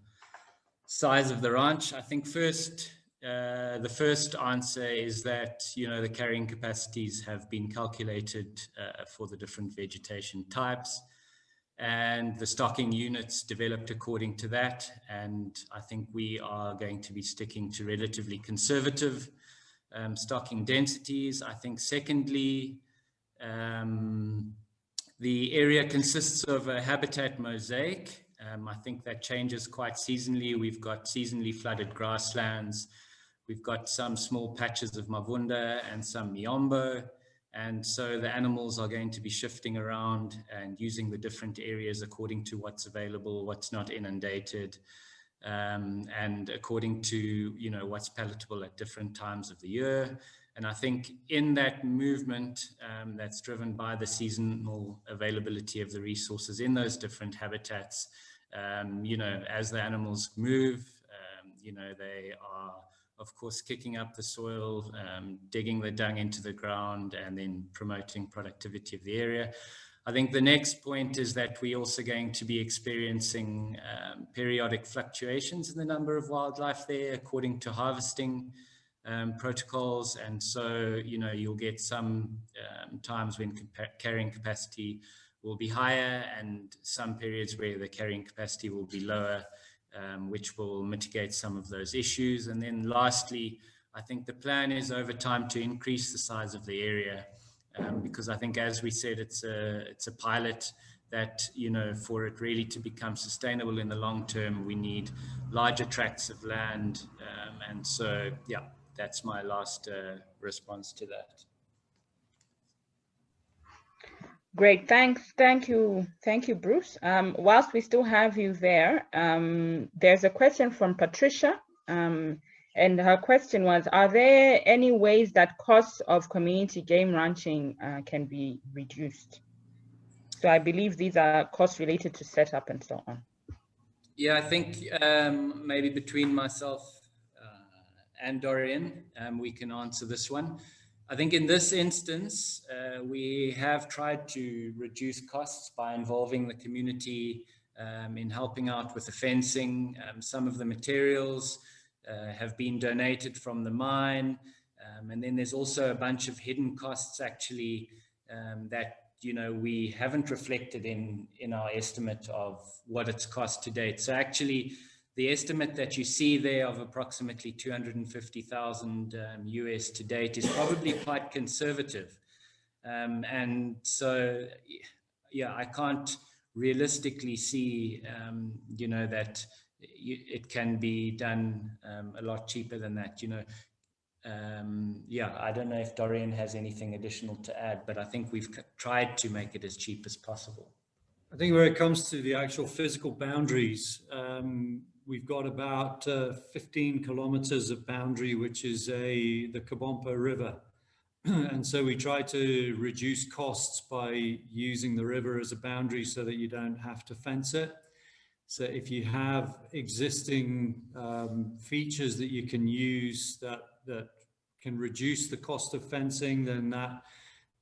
size of the ranch. I think first, the first answer is that, you know, the carrying capacities have been calculated for the different vegetation types, and the stocking units developed according to that. And I think we are going to be sticking to relatively conservative stocking densities. I think secondly, the area consists of a habitat mosaic. I think that changes quite seasonally. We've got seasonally flooded grasslands. We've got some small patches of mavunda and some miombo. And so the animals are going to be shifting around and using the different areas according to what's available, what's not inundated, and according to, you know, what's palatable at different times of the year. And I think in that movement that's driven by the seasonal availability of the resources in those different habitats, you know, as the animals move, you know, they are, of course, kicking up the soil, digging the dung into the ground, and then promoting productivity of the area. I think the next point is that we're also going to be experiencing periodic fluctuations in the number of wildlife there according to harvesting protocols. And so, you know, you'll get some times when carrying capacity will be higher and some periods where the carrying capacity will be lower, which will mitigate some of those issues. And then lastly, I think the plan is over time to increase the size of the area, because I think, as we said, it's a pilot that, you know, for it really to become sustainable in the long term, we need larger tracts of land. And so, yeah, that's my last response to that. Great, thanks. Thank you, Bruce. Whilst we still have you there, there's a question from Patricia, and her question was, are there any ways that costs of community game ranching can be reduced? So I believe these are costs related to setup and so on. Yeah, I think maybe between myself and Dorian, we can answer this one. I think in this instance, we have tried to reduce costs by involving the community in helping out with the fencing. Some of the materials have been donated from the mine. And then there's also a bunch of hidden costs actually that, you know, we haven't reflected in our estimate of what it's cost to date. So actually, the estimate that you see there of approximately 250,000 US to date is probably quite conservative. And so, yeah, I can't realistically see, you know, that it can be done a lot cheaper than that, you know. Yeah, I don't know if Dorian has anything additional to add, but I think we've tried to make it as cheap as possible. I think where it comes to the actual physical boundaries, we've got about 15 kilometers of boundary, which is the Kabompo River. And so we try to reduce costs by using the river as a boundary so that you don't have to fence it. So if you have existing features that you can use that can reduce the cost of fencing, then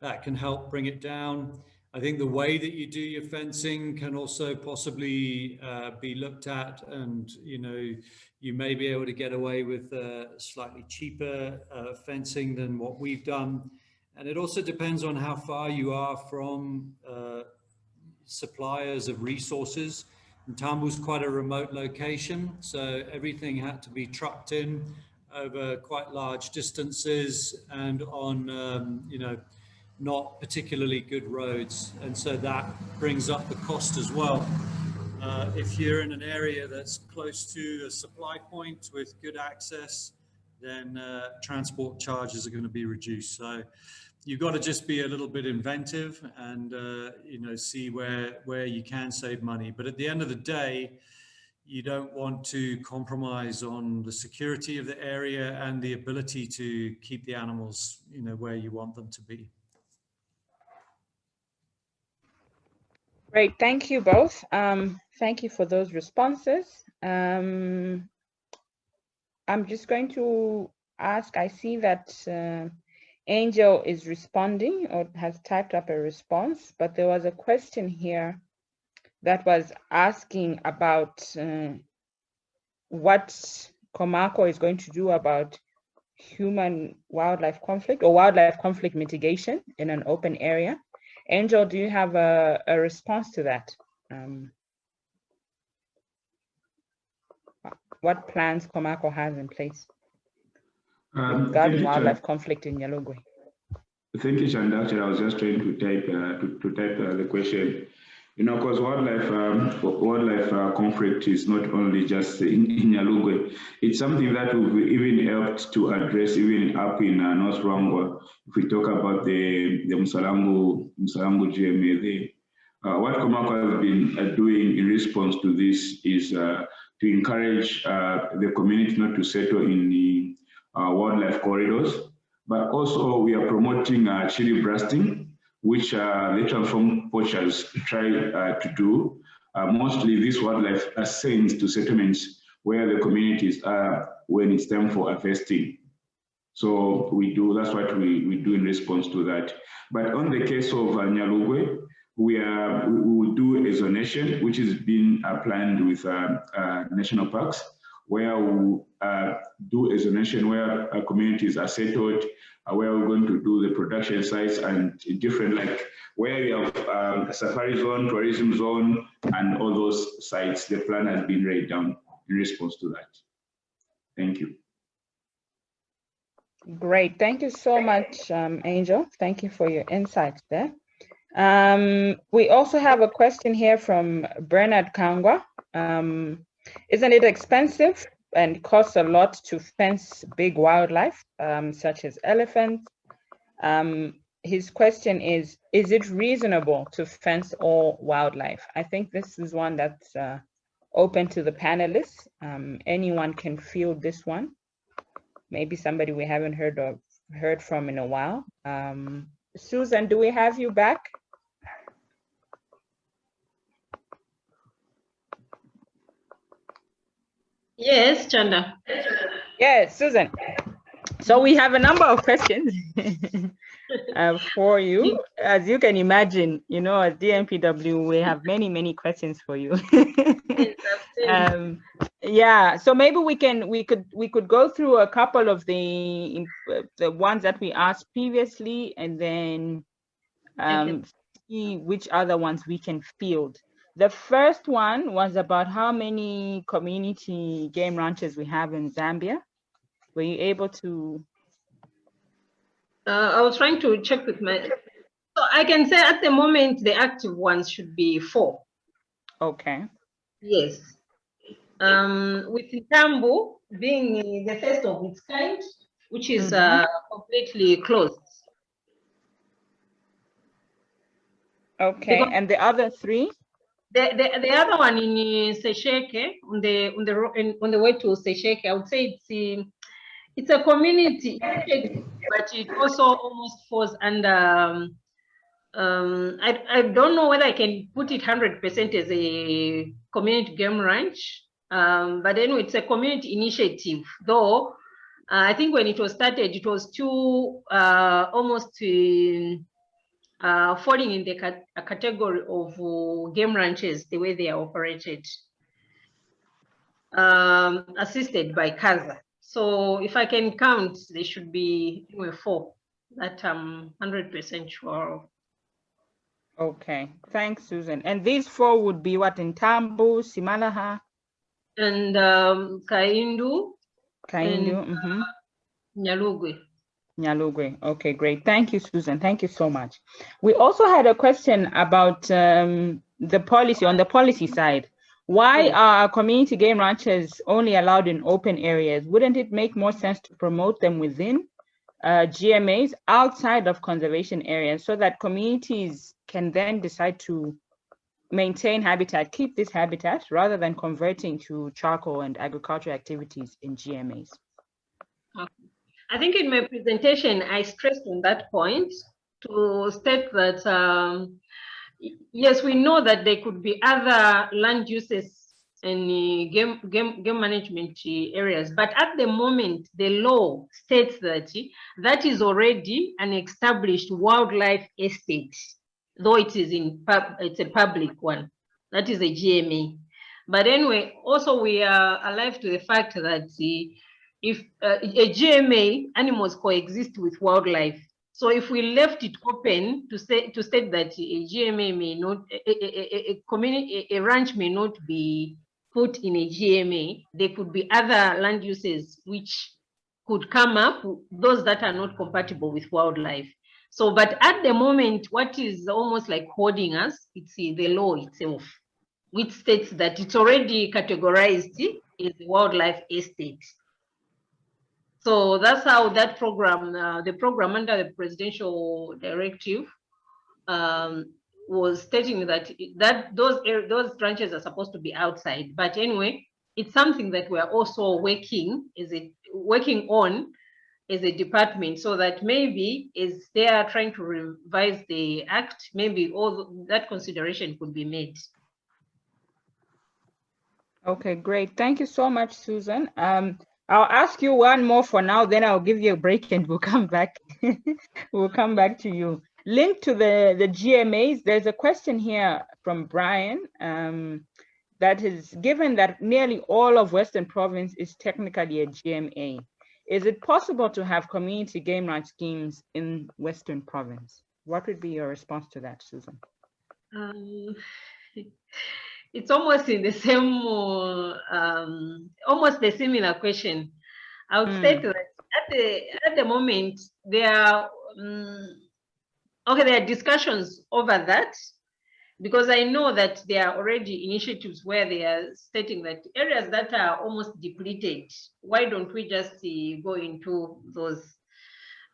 that can help bring it down. I think the way that you do your fencing can also possibly be looked at, and, you know, you may be able to get away with slightly cheaper fencing than what we've done. And it also depends on how far you are from suppliers of resources. And Tambo's quite a remote location, so everything had to be trucked in over quite large distances and on, you know, not particularly good roads. And so that brings up the cost as well. If you're in an area that's close to a supply point with good access, then transport charges are going to be reduced. So you've got to just be a little bit inventive and, you know, see where you can save money. But at the end of the day, you don't want to compromise on the security of the area and the ability to keep the animals, you know, where you want them to be. Great, thank you both. Thank you for those responses. I'm just going to ask, I see that Angel is responding or has typed up a response, but there was a question here that was asking about what Komako is going to do about human-wildlife conflict or wildlife conflict mitigation in an open area. Angel, do you have a response to that? What plans Komako has in place regarding wildlife conflict in Nyalugwe? Thank you, Chanda. Actually, I was just trying to type the question. You know, because wildlife conflict is not only just in Nyalugwe. It's something that we've even helped to address even up in North Rwangwa. If we talk about the Musalangu GMA, what Komako has been doing in response to this is to encourage the community not to settle in the wildlife corridors, but also we are promoting chili blasting, which the transformed poachers try to do. Mostly this wildlife ascends to settlements where the communities are when it's time for harvesting. So that's what we do in response to that. But on the case of Nyalugwe, we will do a zonation, which is being planned with national parks, where we do a zonation where communities are settled, where we're going to do the production sites and different, like where you have a safari zone, tourism zone, and all those sites. The plan has been laid down in response to that. Thank you. Great. Thank you so much, Angel. Thank you for your insights there. We also have a question here from Bernard Kangwa. Isn't it expensive and costs a lot to fence big wildlife, such as elephants? His question is it reasonable to fence all wildlife? I think this is one that's open to the panelists. Anyone can field this one. Maybe somebody we haven't heard from in a while. Susan, do we have you back? Yes, Chanda. Yes, Susan. So we have a number of questions for you. As you can imagine, you know, at DMPW, we have many questions for you. Yeah, so maybe we could go through a couple of the ones that we asked previously, and then see which other ones we can field. The first one was about how many community game ranches we have in Zambia. Were you able to? I was trying to check with my. So I can say at the moment the active ones should be 4. Okay. Yes. With Itambu being the first of its kind, which is completely closed. Okay, because and the other 3? The other one in Sesheke, on the way to Sesheke, I would say it's a community, but it also almost falls under. I don't know whether I can put it 100% as a community game ranch, but anyway, it's a community initiative. Though I think when it was started, it was too almost falling in the category of game ranches, the way they are operated, assisted by CASA. So if I can count, there should be 4 that I'm 100% sure of. Okay, thanks, Susan. And these 4 would be what, in Tambu, Simalaha? And Kaindu. And, Nyalugwe. Nyalugwe. Okay, great. Thank you, Susan. Thank you so much. We also had a question about the policy side. Why are community game ranches only allowed in open areas? Wouldn't it make more sense to promote them within GMAs outside of conservation areas so that communities can then decide to maintain habitat, keep this habitat, rather than converting to charcoal and agricultural activities in GMAs? Okay. I think in my presentation, I stressed on that point to state that, yes, we know that there could be other land uses in game management areas, but at the moment, the law states that that is already an established wildlife estate, though it is it's a public one. That is a GMA. But anyway, also we are alive to the fact that if a GMA, animals coexist with wildlife. So if we left it open to state that a GMA may not, a ranch may not be put in a GMA, there could be other land uses which could come up, those that are not compatible with wildlife. So, but at the moment, what is almost like holding us, it's the law itself, which states that it's already categorized as a wildlife estate. So that's how that program, the program under the presidential directive, was stating that those ranches are supposed to be outside. But anyway, it's something that we're also working on as a department, so that maybe as they are trying to revise the act, maybe all that consideration could be made. Okay, great. Thank you so much, Susan. I'll ask you one more for now, then I'll give you a break and we'll come back. We'll come back to you. Linked to the GMAs, there's a question here from Brian that is, given that nearly all of Western Province is technically a GMA, is it possible to have community game rights schemes in Western Province? What would be your response to that, Susan? It's almost in the same, almost the similar question. I would say that at the moment there are there are discussions over that, because I know that there are already initiatives where they are stating that areas that are almost depleted, why don't we just go into those?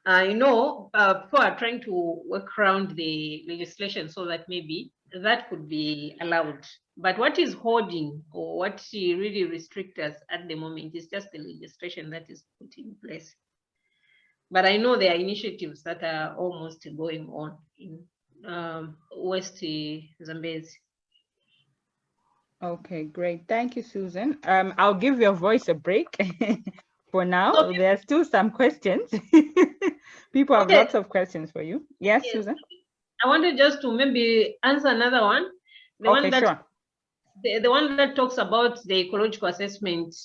People are trying to work around the legislation so that maybe that could be allowed. But what is holding, or what really restricts us at the moment, is just the legislation that is put in place. But I know there are initiatives that are almost going on in West Zambezi. Okay, great. Thank you, Susan. I'll give your voice a break for now. Okay. There are still some questions. People have lots of questions for you. Yes, Susan? I wanted just to maybe answer another one. The one that, sure. The one that talks about the ecological assessment.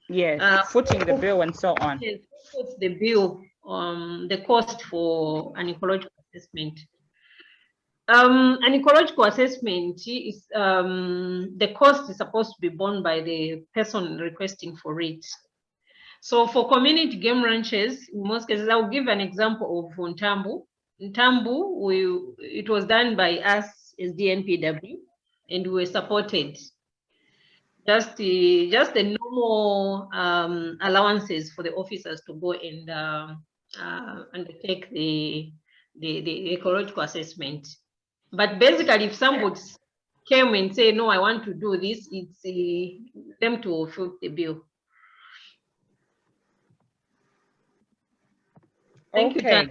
Yes, footing the bill and so on. Yes, puts the bill, the cost for an ecological assessment. An ecological assessment is, the cost is supposed to be borne by the person requesting for it. So for community game ranches, in most cases, I'll give an example of Ntambu. Ntambu, it was done by us as DNPW, and we were supported. Just the normal allowances for the officers to go and undertake the ecological assessment. But basically, if somebody came and say, no, I want to do this, it's them to foot the bill. Thank you,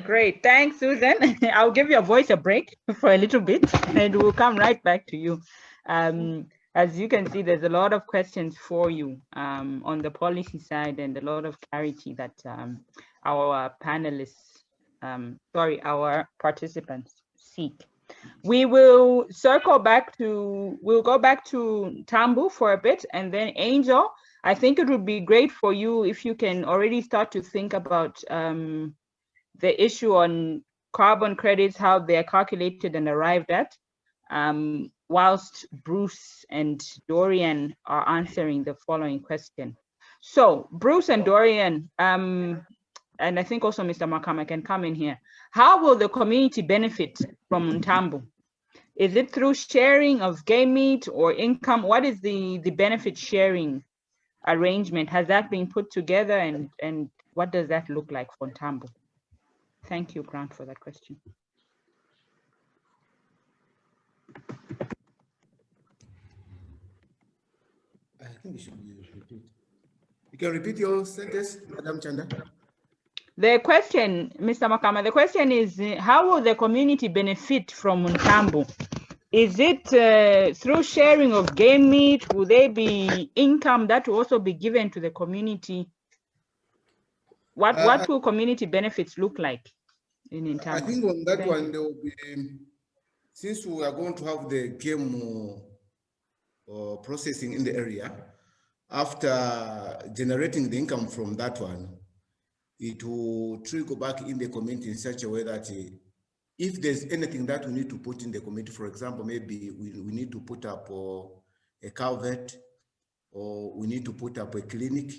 great. Thanks, Susan. I'll give your voice a break for a little bit and we'll come right back to you. As you can see, there's a lot of questions for you on the policy side, and a lot of clarity that our panelists, our participants seek. We will circle back to, we'll go back to Ntambu for a bit, and then Angel, I think it would be great for you if you can already start to think about the issue on carbon credits, how they're calculated and arrived at, whilst Bruce and Dorian are answering the following question. So Bruce and Dorian, and I think also Mr. Makama can come in here. How will the community benefit from Ntambu? Is it through sharing of game meat or income? What is the benefit sharing arrangement? Has that been put together, and what does that look like for Ntambu? Thank you, Grant, for that question. I think you should repeat. You can repeat your sentence, Madam Chanda. The question, Mr. Makama, the question is, how will the community benefit from Ntambu? Is it through sharing of game meat? Will there be income that will also be given to the community? What will community benefits look like in Ntambu? I think on that one, there will be, since we are going to have the game or processing in the area, after generating the income from that one, it will trickle back in the community in such a way that if there's anything that we need to put in the community, for example, maybe we need to put up a culvert, or we need to put up a clinic,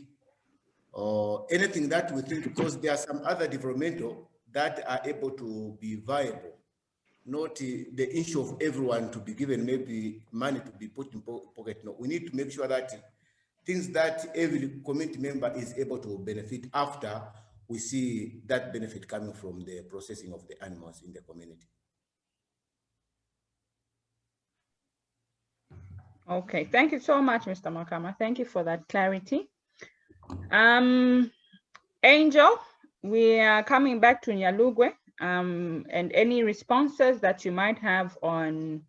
or anything that we think, because there are some other developmental that are able to be viable, not the issue of everyone to be given maybe money to be put in pocket. No, we need to make sure that things that every community member is able to benefit after we see that benefit coming from the processing of the animals in the community. Okay, thank you so much, Mr. Makama. Thank you for that clarity. Angel, we are coming back to Nyalugwe, and any responses that you might have on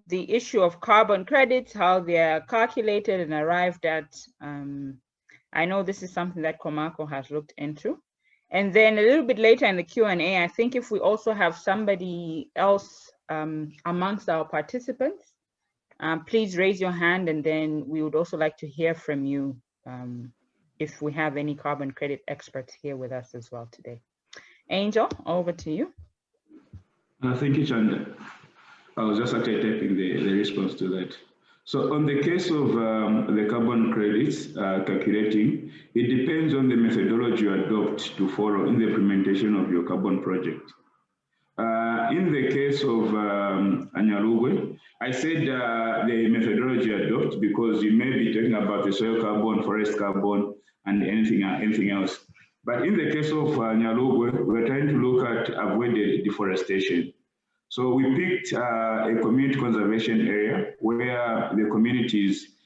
the issue of carbon credits, how they are calculated and arrived at. I know this is something that Komako has looked into. And then a little bit later in the Q&A, I think if we also have somebody else amongst our participants, please raise your hand, and then we would also like to hear from you if we have any carbon credit experts here with us as well today. Angel, over to you. Thank you, Chanda. I was just actually typing the response to that. So on the case of the carbon credits calculating, it depends on the methodology you adopt to follow in the implementation of your carbon project. In the case of Nyalugwe, I said the methodology adopt because you may be talking about the soil carbon, forest carbon, and anything else. But in the case of Nyalugwe, we're trying to look at avoided deforestation. So we picked a community conservation area where the communities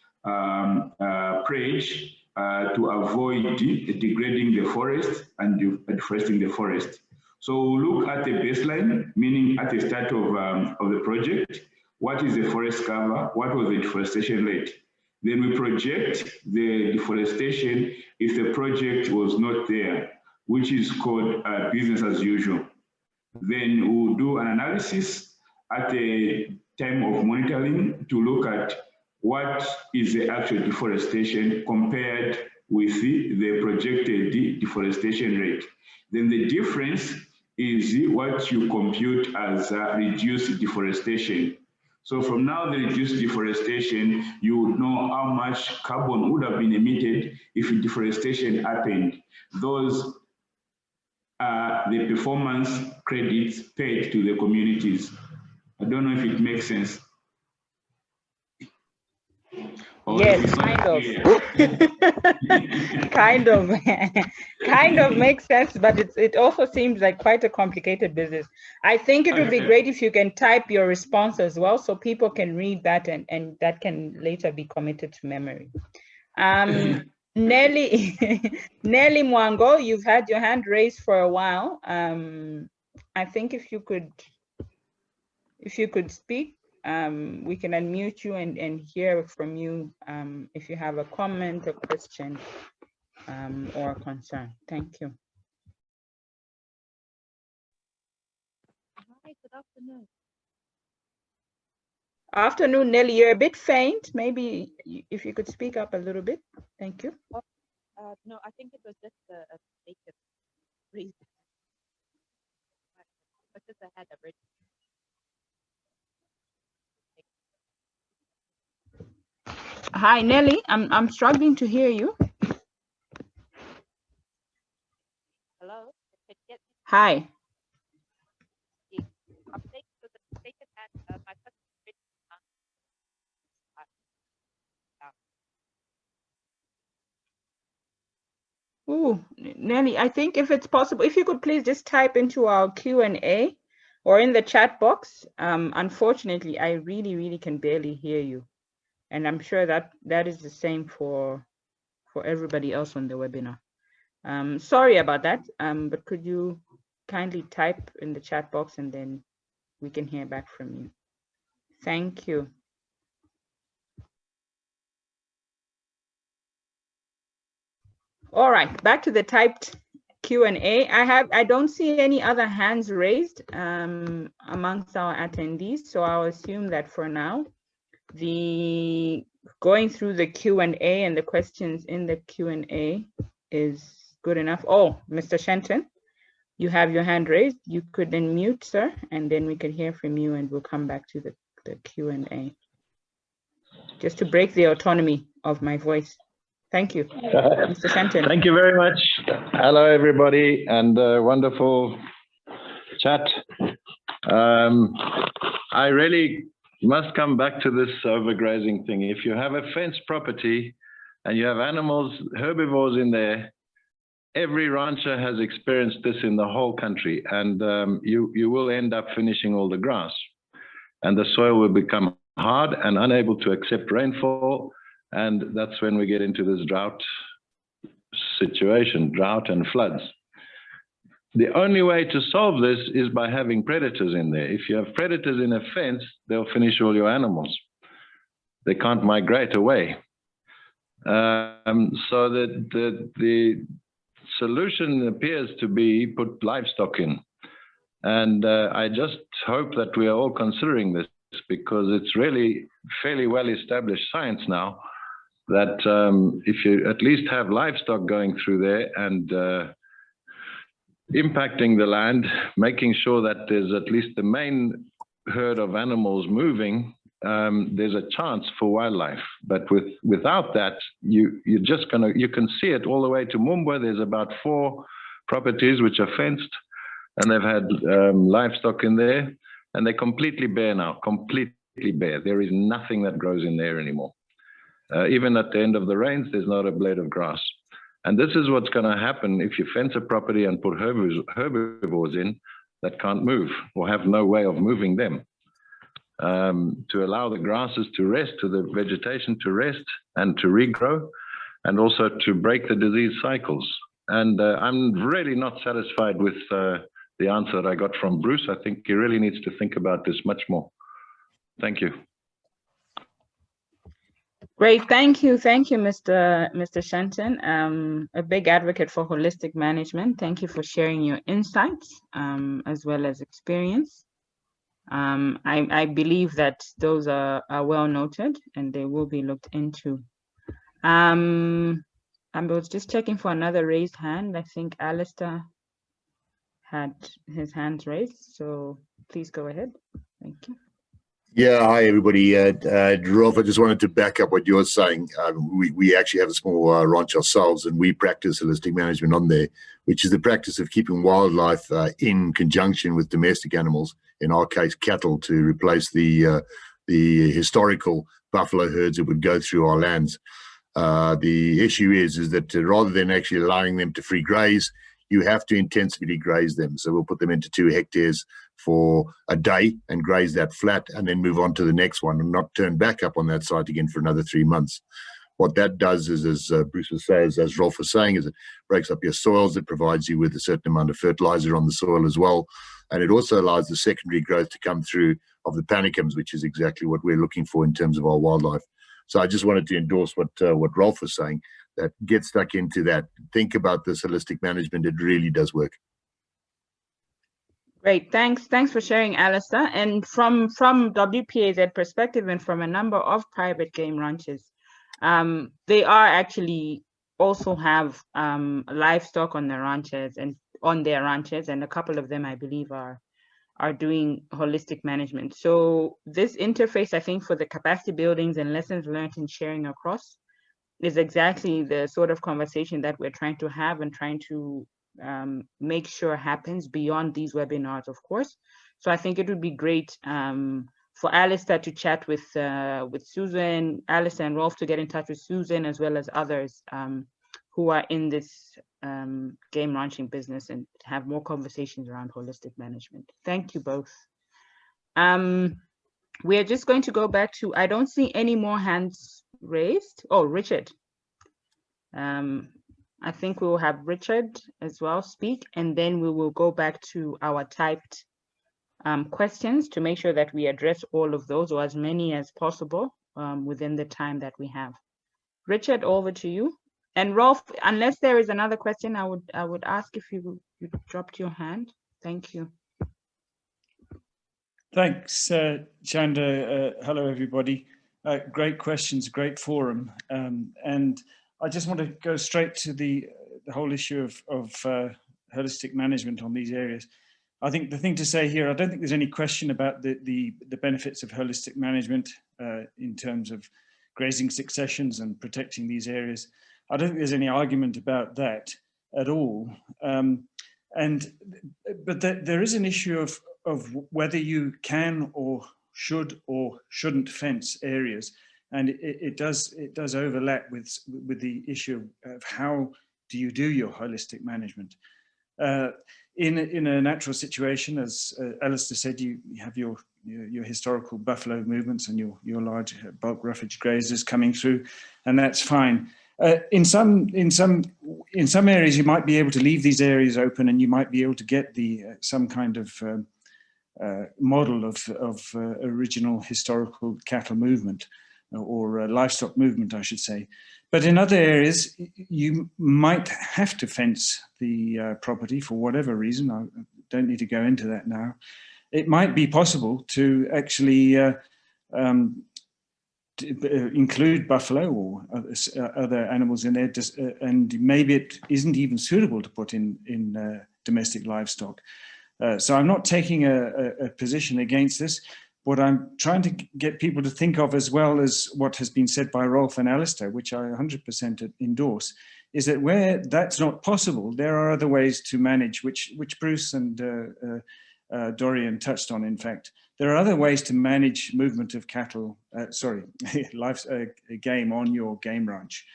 pledge to avoid degrading the forest and deforesting the forest. So we'll look at the baseline, meaning at the start of the project, what is the forest cover, what was the deforestation rate? Then we project the deforestation if the project was not there, which is called business as usual. Then we'll do an analysis at the time of monitoring to look at what is the actual deforestation compared with the projected deforestation rate. Then the difference is what you compute as reduced deforestation. So from now, the reduced deforestation, you would know how much carbon would have been emitted if deforestation happened. Those are the performance credits paid to the communities. I don't know if it makes sense. Yes, kind of. kind of makes sense, but it also seems like quite a complicated business. I think it would be great if you can type your response as well, so people can read that and that can later be committed to memory. Nelly, Nelly Mwango, you've had your hand raised for a while. I think if you could speak, we can unmute you and hear from you if you have a comment, a question, or a concern. Thank you. Hi, good afternoon. Afternoon, Nelly. You're a bit faint. Maybe if you could speak up a little bit. Thank you. No, I think it was just a mistaken reason. But just I had a bridge. Hi, Nelly. I'm struggling to hear you. Hello. Hi. I'm saying so the mistaken had my first bridge. Ooh, Nelly, I think if it's possible, if you could please just type into our Q&A or in the chat box. Unfortunately, I really can barely hear you. And I'm sure that is the same for everybody else on the webinar. Sorry about that, but could you kindly type in the chat box and then we can hear back from you. Thank you. All right, back to the typed Q&A. I don't see any other hands raised amongst our attendees, so I'll assume that for now going through the Q&A and the questions in the Q&A is good enough. Oh, Mr. Shenton, you have your hand raised. You could then mute, sir, and then we can hear from you, and we'll come back to the Q&A. Just to break the autonomy of my voice. Thank you, Mr. Shenton. Thank you very much. Hello, everybody, and wonderful chat. I really must come back to this overgrazing thing. If you have a fenced property and you have animals, herbivores in there, every rancher has experienced this in the whole country, and you will end up finishing all the grass, and the soil will become hard and unable to accept rainfall, and that's when we get into this drought situation, drought and floods. The only way to solve this is by having predators in there. If you have predators in a fence, they'll finish all your animals. They can't migrate away. So the solution appears to be put livestock in. And I just hope that we are all considering this, because it's really fairly well-established science now that if you at least have livestock going through there and impacting the land, making sure that there's at least the main herd of animals moving, there's a chance for wildlife. But without that, you can see it all the way to Mumba. There's about 4 properties which are fenced, and they've had livestock in there, and they're completely bare now, completely bare. There is nothing that grows in there anymore. Even at the end of the rains, there's not a blade of grass. And this is what's going to happen if you fence a property and put herbivores in that can't move or have no way of moving them. To allow the grasses to rest, to the vegetation to rest and to regrow, and also to break the disease cycles. And I'm really not satisfied with the answer that I got from Bruce. I think he really needs to think about this much more. Thank you. Great, thank you, Mr. Shenton. A big advocate for holistic management. Thank you for sharing your insights as well as experience. I believe that those are well noted and they will be looked into. I was just checking for another raised hand. I think Alistair had his hands raised, so please go ahead. Thank you. Yeah, hi everybody. Rolf, I just wanted to back up what you're saying. We actually have a small ranch ourselves, and we practice holistic management on there, which is the practice of keeping wildlife in conjunction with domestic animals, in our case cattle, to replace the historical buffalo herds that would go through our lands. The issue is that rather than actually allowing them to free graze, you have to intensively graze them. So we'll put them into 2 hectares for a day and graze that flat, and then move on to the next one and not turn back up on that site again for another 3 months. What that does is, as Bruce says, as Rolf was saying, is it breaks up your soils. It provides you with a certain amount of fertilizer on the soil as well. And it also allows the secondary growth to come through of the panicums, which is exactly what we're looking for in terms of our wildlife. So I just wanted to endorse what Rolf was saying, that get stuck into that. Think about this holistic management. It really does work. Great, thanks for sharing, Alistair. And from WPAZ perspective and from a number of private game ranches, they are actually also have livestock on their ranches, and a couple of them, I believe, are doing holistic management. So this interface, I think, for the capacity buildings and lessons learned and sharing across is exactly the sort of conversation that we're trying to have and trying to make sure happens beyond these webinars, of course. So I think it would be great for Alistair to chat with Susan, Alistair and Rolf to get in touch with Susan, as well as others who are in this game ranching business, and have more conversations around holistic management. Thank you both. We are just going to go back to, I don't see any more hands raised. Oh, Richard. I think we will have Richard as well speak, and then we will go back to our typed questions to make sure that we address all of those, or as many as possible, within the time that we have. Richard, over to you. And Rolf, unless there is another question, I would ask if you dropped your hand. Thank you. Thanks, Chanda. Hello, everybody. Great questions, great forum. And I just want to go straight to the whole issue of holistic management on these areas. I think the thing to say here, I don't think there's any question about the benefits of holistic management in terms of grazing successions and protecting these areas. I don't think there's any argument about that at all. But there is an issue of whether you can or shouldn't fence areas, and it does overlap with the issue of how do you do your holistic management. In a natural situation, as Alistair said, you have your historical buffalo movements and your large bulk roughage grazers coming through, and that's fine. In some areas, you might be able to leave these areas open, and you might be able to get some kind of model of original historical cattle movement or livestock movement, I should say. But in other areas, you might have to fence the property for whatever reason. I don't need to go into that now. It might be possible to actually include buffalo or other animals in there, and maybe it isn't even suitable to put in domestic livestock. So I'm not taking a position against this. What I'm trying to get people to think of, as well as what has been said by Rolf and Alistair, which I 100% endorse, is that where that's not possible, there are other ways to manage, which Bruce and Dorian touched on, in fact. There are other ways to manage movement of cattle, game on your game ranch.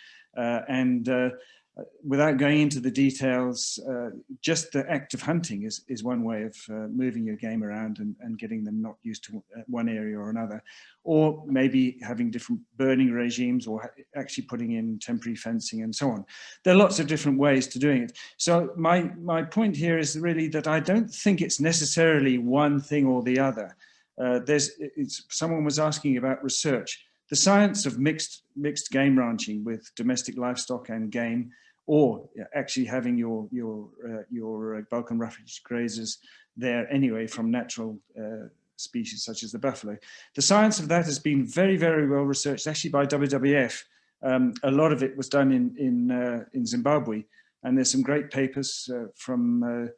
Without going into the details, just the act of hunting is one way of moving your game around and getting them not used to one area or another, or maybe having different burning regimes, or actually putting in temporary fencing and so on. There are lots of different ways to doing it. So my point here is really that I don't think it's necessarily one thing or the other. Someone was asking about research. The science of mixed game ranching with domestic livestock and game, or actually having your bulk and roughage grazers there anyway from natural species such as the buffalo. The science of that has been very, very well researched, actually by WWF. A lot of it was done in Zimbabwe, and there's some great papers from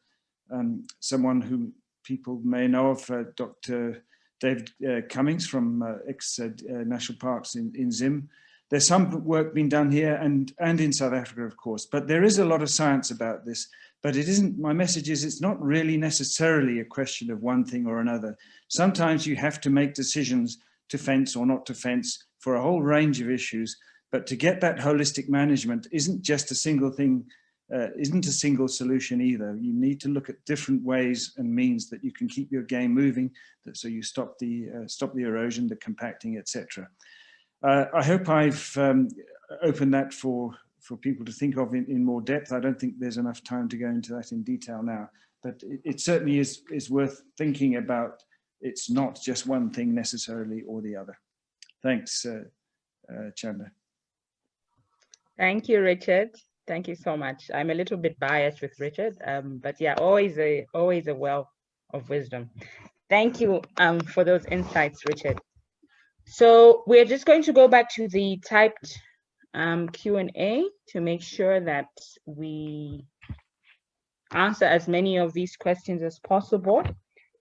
someone who people may know of, Dr. David Cummings from ex-National Parks in Zim. There's some work being done here and in South Africa, of course, but there is a lot of science about this. But it isn't, my message is, it's not really necessarily a question of one thing or another. Sometimes you have to make decisions to fence or not to fence for a whole range of issues, but to get that holistic management isn't just a single thing, isn't a single solution either. You need to look at different ways and means that you can keep your game moving, so you stop the erosion, the compacting, etc. I hope I've opened that for people to think of in more depth. I don't think there's enough time to go into that in detail now, but it certainly is worth thinking about. It's not just one thing necessarily or the other. Thanks, Chandler. Thank you, Richard. Thank you so much. I'm a little bit biased with Richard, but yeah, always a well of wisdom. Thank you for those insights, Richard. So we're just going to go back to the typed Q&A to make sure that we answer as many of these questions as possible.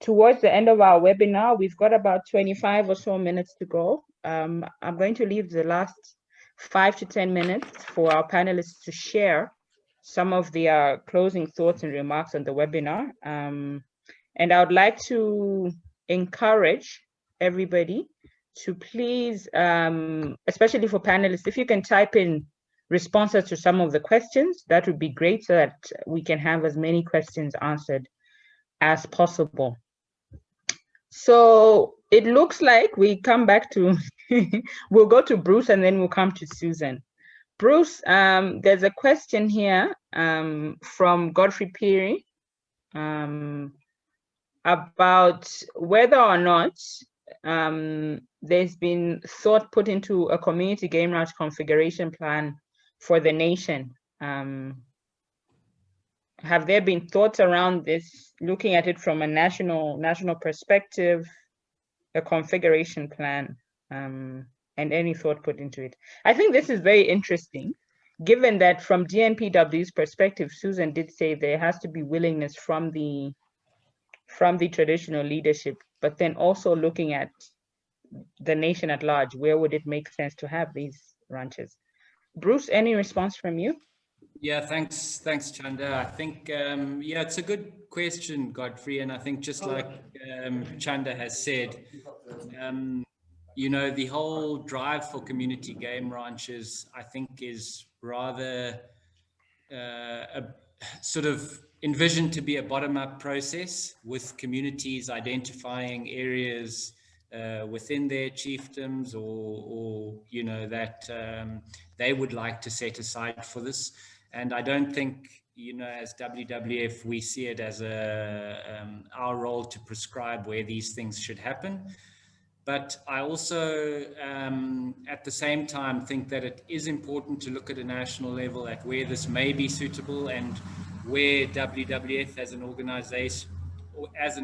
Towards the end of our webinar, we've got about 25 or so minutes to go. I'm going to leave the last 5 to 10 minutes for our panelists to share some of their closing thoughts and remarks on the webinar. And I would like to encourage everybody to please, especially for panelists, if you can type in responses to some of the questions, that would be great, so that we can have as many questions answered as possible. So it looks like we come back to, we'll go to Bruce and then we'll come to Susan. Bruce, there's a question here from Godfrey Peary about whether or not there's been thought put into a community game ranch configuration plan for the nation. Have there been thoughts around this, looking at it from a national perspective, a configuration plan? and any thought put into it. I think this is very interesting, given that from DNPW's perspective, Susan did say there has to be willingness from the traditional leadership, but then also looking at the nation at large, where would it make sense to have these ranches? Bruce, any response from you? Yeah, thanks, Chanda. I think, yeah, it's a good question, Godfrey. And I think just like Chanda has said, you know, the whole drive for community game ranches, I think, is rather sort of envisioned to be a bottom-up process, with communities identifying areas within their chiefdoms or you know, that they would like to set aside for this. And I don't think, you know, as WWF, we see it as our role to prescribe where these things should happen. But I also, at the same time, think that it is important to look at a national level at where this may be suitable, and where WWF as an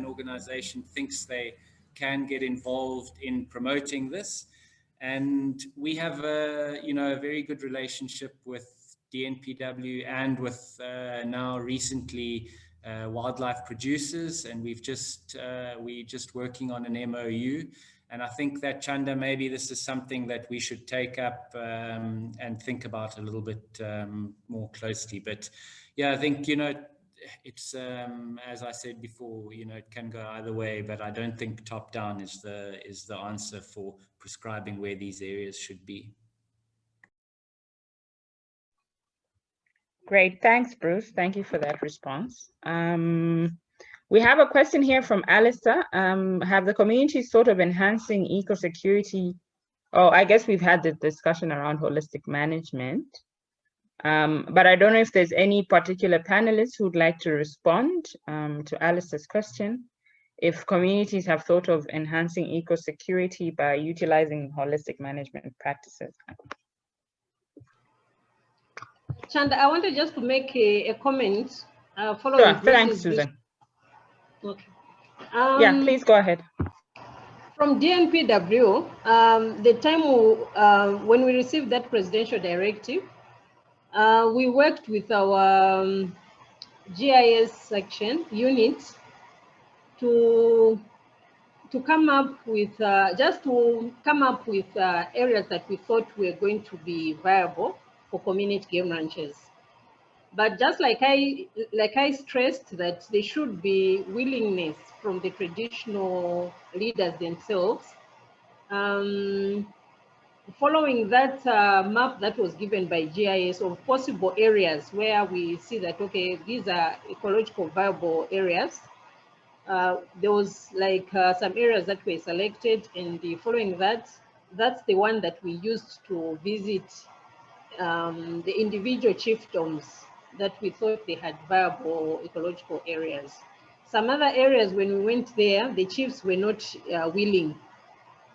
organization thinks they can get involved in promoting this. And we have a very good relationship with DNPW and with now recently wildlife producers, and we're just working on an MOU. And I think that, Chanda, maybe this is something that we should take up and think about a little bit more closely. But yeah, I think, you know, it's as I said before, you know, it can go either way, but I don't think top down is the answer for prescribing where these areas should be. Great, thanks, Bruce. Thank you for that response. We have a question here from Alistair. Have the communities thought of enhancing eco-security? Oh, I guess we've had the discussion around holistic management. But I don't know if there's any particular panelists who'd like to respond to Alistair's question. If communities have thought of enhancing eco-security by utilizing holistic management practices. Chanda, I wanted just to make a comment following. Sure, thanks, Susan. Okay. Yeah, please go ahead. From DNPW, the time when we received that presidential directive, we worked with our GIS section unit to come up with areas that we thought were going to be viable for community game ranches. But just like I stressed, that there should be willingness from the traditional leaders themselves. Following that map that was given by GIS of possible areas where we see that, okay, these are ecological viable areas. There was like some areas that were selected, and following that, that's the one that we used to visit the individual chiefdoms that we thought they had viable ecological areas. Some other areas, when we went there, the chiefs were not willing.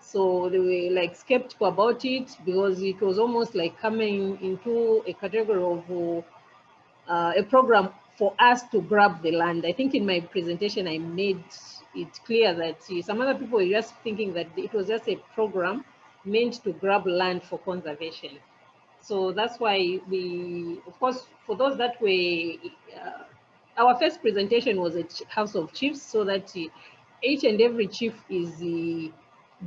So they were like skeptical about it, because it was almost like coming into a category of a program for us to grab the land. I think in my presentation, I made it clear that some other people were just thinking that it was just a program meant to grab land for conservation. So that's why we, of course, for those that were, our first presentation was at House of Chiefs, so that each and every chief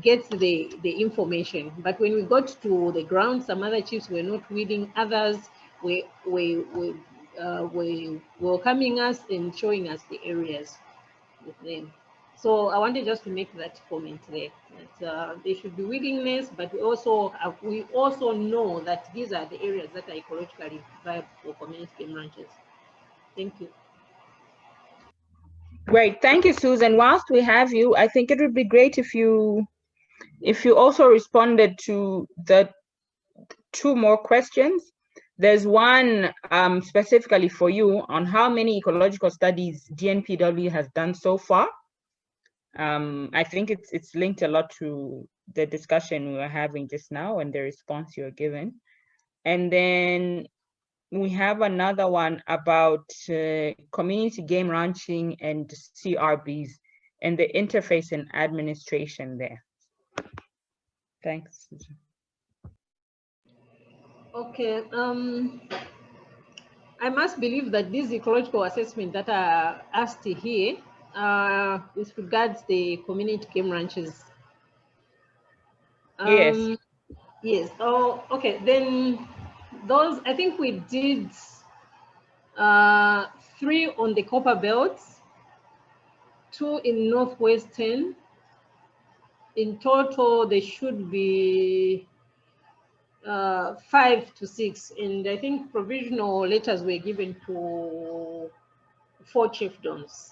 gets the information. But when we got to the ground, some other chiefs were not willing, others were welcoming us and showing us the areas with them. So I wanted just to make that comment there, that there should be willingness, but we also know that these are the areas that are ecologically viable for community game ranches. Thank you. Great, thank you, Susan. Whilst we have you, I think it would be great if you also responded to the 2 more questions. There's one specifically for you on how many ecological studies DNPW has done so far. I think it's linked a lot to the discussion we were having just now and the response you're given. And then we have another one about community game ranching and CRBs and the interface and administration there. Thanks. Okay. I must believe that these ecological assessments that are asked here with regards the community game ranches. Yes. Yes. Oh, okay. Then those, I think we did 3 on the copper belts, 2 in northwestern. In total, there should be 5 to 6, and I think provisional letters were given to 4 chiefdoms.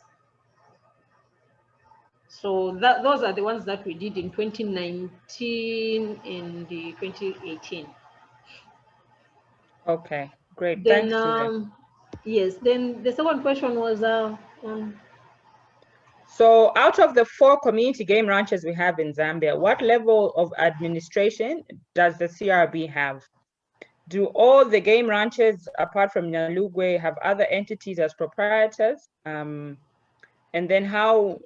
So those are the ones that we did in 2019 and 2018. Okay, great. Then, Thanks, Susan. yes, then the second question was so out of the 4 community game ranches we have in Zambia, what level of administration does the CRB have? Do all the game ranches, apart from Nyalugwe, have other entities as proprietors? And then how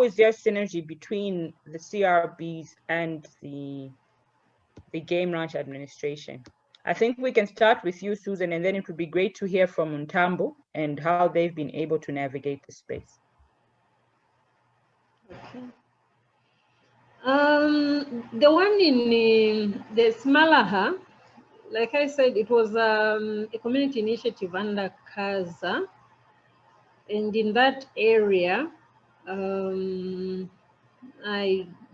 is there synergy between the CRBs and the game ranch administration? I think we can start with you, Susan, and then it would be great to hear from Ntambo and how they've been able to navigate the space. okay. The one in the Smalaha, like I said, it was a community initiative under CASA, and in that area, I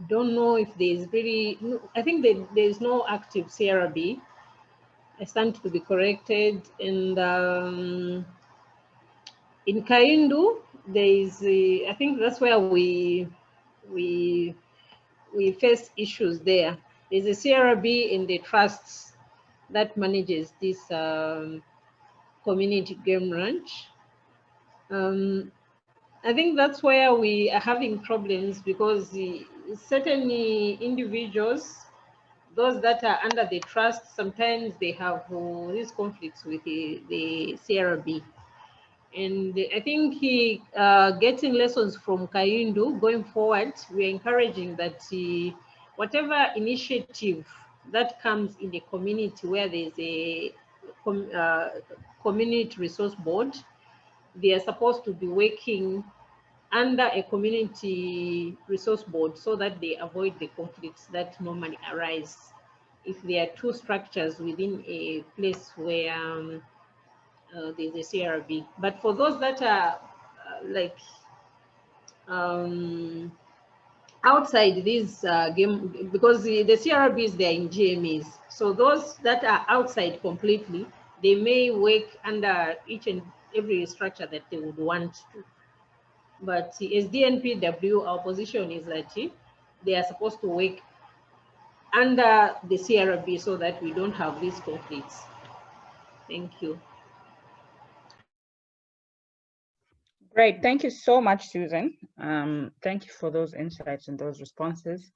don't know if there's really, I think there's no active CRB. I stand to be corrected. And in Kaindu, there is, I think that's where we face issues there. There's a CRB in the trusts that manages this community game ranch. I think that's where we are having problems, because certain individuals, those that are under the trust, sometimes they have these conflicts with the CRB. And I think getting lessons from Kaindu going forward, we're encouraging that whatever initiative that comes in the community where there's a community resource board, they are supposed to be working under a community resource board so that they avoid the conflicts that normally arise if there are 2 structures within a place where there's a CRB. But for those that are like outside this game, because the CRBs, they're in GMEs, so those that are outside completely, they may work under each and every structure that they would want to. But as DNPW, our position is that they are supposed to work under the CRB so that we don't have these conflicts. Thank you. Great, thank you so much, Susan. Thank you for those insights and those responses.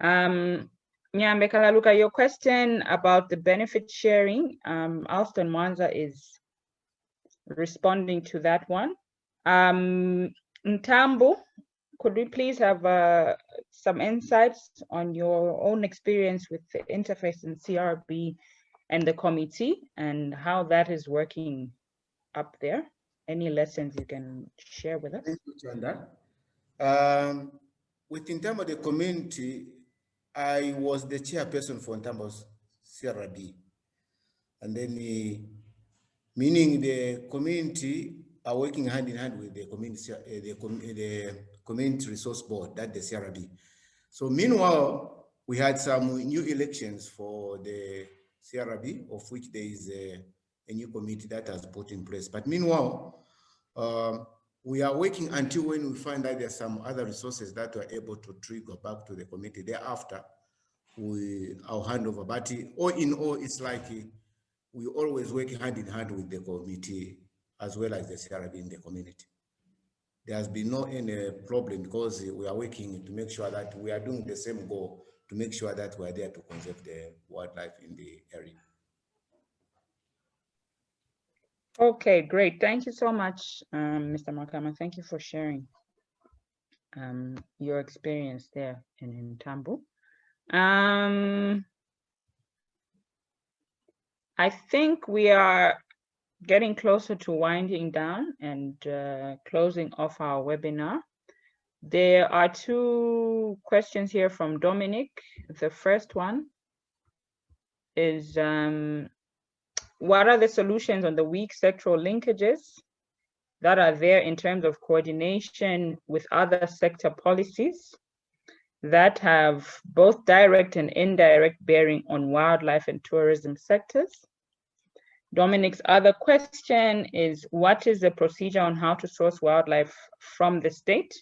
Nyambe Kalaluka, your question about the benefit sharing, Alston Mwanza is responding to that one. Ntambo, could we please have some insights on your own experience with the interface in CRB and the committee and how that is working up there? Any lessons you can share with us? Thank you, Chanda. With Ntambo, the community, I was the chairperson for Ntambo's CRB. And then meaning the community are working hand in hand with the community, the community resource board, that the CRB. So meanwhile, we had some new elections for the CRB, of which there is a new committee that has put in place. But meanwhile, we are working until when we find that there's some other resources that are able to trigger back to the committee. Thereafter, our handover. But all in all, it's like we always work hand in hand with the committee as well as the CRB in the community. There has been no any problem because we are working to make sure that we are doing the same goal to make sure that we are there to conserve the wildlife in the area. Okay, great. Thank you so much, Mr. Makama. Thank you for sharing your experience there in Ntambo. I think we are getting closer to winding down and closing off our webinar. There are two questions here from Dominic. The first one is, what are the solutions on the weak sectoral linkages that are there in terms of coordination with other sector policies that have both direct and indirect bearing on wildlife and tourism sectors? Dominic's other question is, what is the procedure on how to source wildlife from the state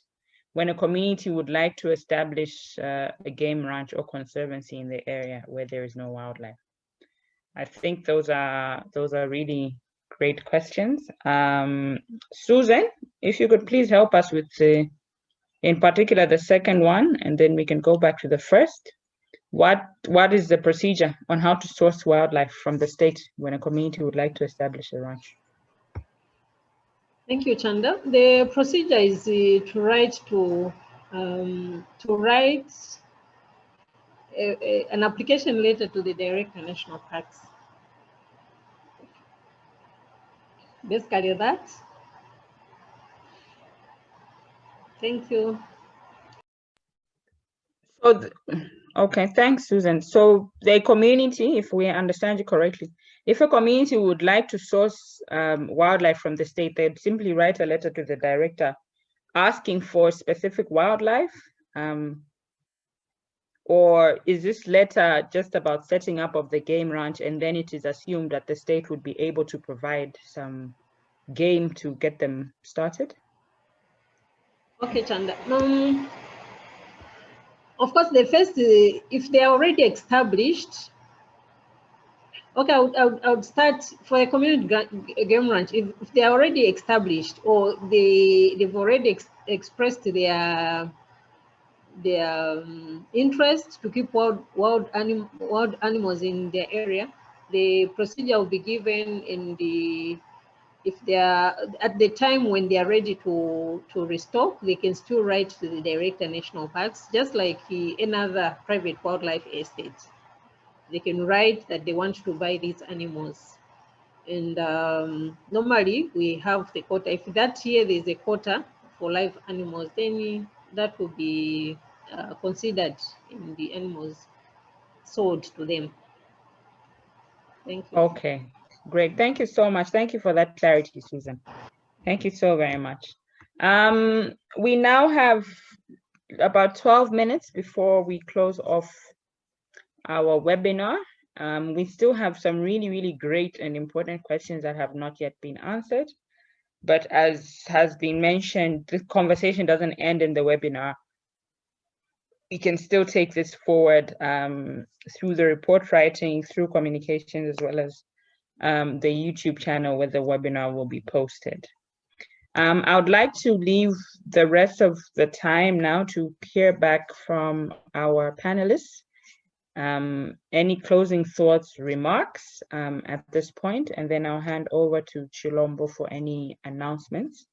when a community would like to establish a game ranch or conservancy in the area where there is no wildlife? I think those are really great questions. Susan, if you could please help us with in particular the second one, and then we can go back to the first. What is the procedure on how to source wildlife from the state when a community would like to establish a ranch? Thank you, Chanda. The procedure is to write an application letter to the Director National Parks. Basically that. Thank you. So, okay, thanks, Susan. So the community, if we understand you correctly, if a community would like to source wildlife from the state, they'd simply write a letter to the director asking for specific wildlife, or is this letter just about setting up of the game ranch, and then it is assumed that the state would be able to provide some game to get them started? Okay, Chanda. Of course, the first, if they are already established, okay, I would start for a community game ranch. If they are already established or they've already expressed their interest to keep wild animals in their area, the procedure will be given in the, if they are at the time when they are ready to restock, they can still write to the Director National Parks, just like any other private wildlife estate. They can write that they want to buy these animals. And normally we have the quota. If that year there's a quota for live animals, then that will be considered in the animals sold to them. Thank you. Okay, great. Thank you so much. Thank you for that clarity, Susan. Thank you so very much. We now have about 12 minutes before we close off our webinar. We still have some really, really great and important questions that have not yet been answered. But as has been mentioned, the conversation doesn't end in the webinar. We can still take this forward through the report writing, through communications, as well as the YouTube channel where the webinar will be posted. I would like to leave the rest of the time now to hear back from our panelists. Any closing thoughts, remarks at this point, and then I'll hand over to Chilombo for any announcements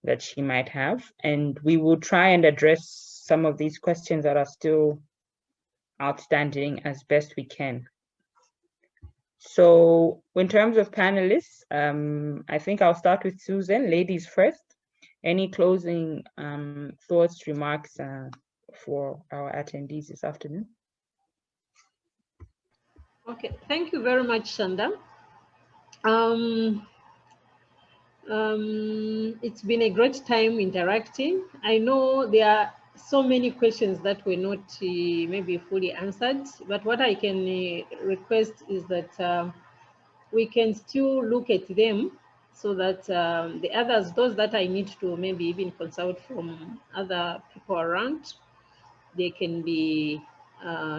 that she might have. And we will try and address some of these questions that are still outstanding as best we can. So in terms of panelists, I think I'll start with Susan, ladies first. Any closing thoughts, remarks for our attendees this afternoon? Okay, thank you very much, Shanda. It's been a great time interacting. I know there are so many questions that were not maybe fully answered, but what I can request is that we can still look at them so that the others, those that I need to maybe even consult from other people around, they can be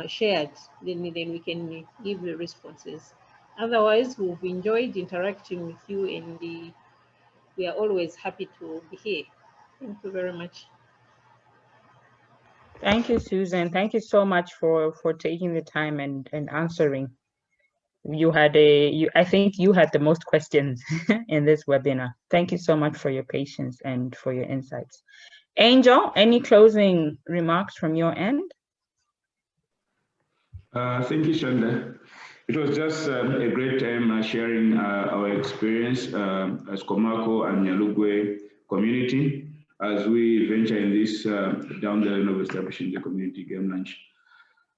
shared, then we can give the responses. Otherwise, we've enjoyed interacting with you, and we are always happy to be here. Thank you very much. Thank you, Susan. Thank you so much for taking the time and answering. You had I think you had the most questions in this webinar. Thank you so much for your patience and for your insights. Angel, any closing remarks from your end? Thank you, Shanda. It was just a great time sharing our experience as Komako and Nyalugwe community as we venture in this down the line of establishing the community game ranch.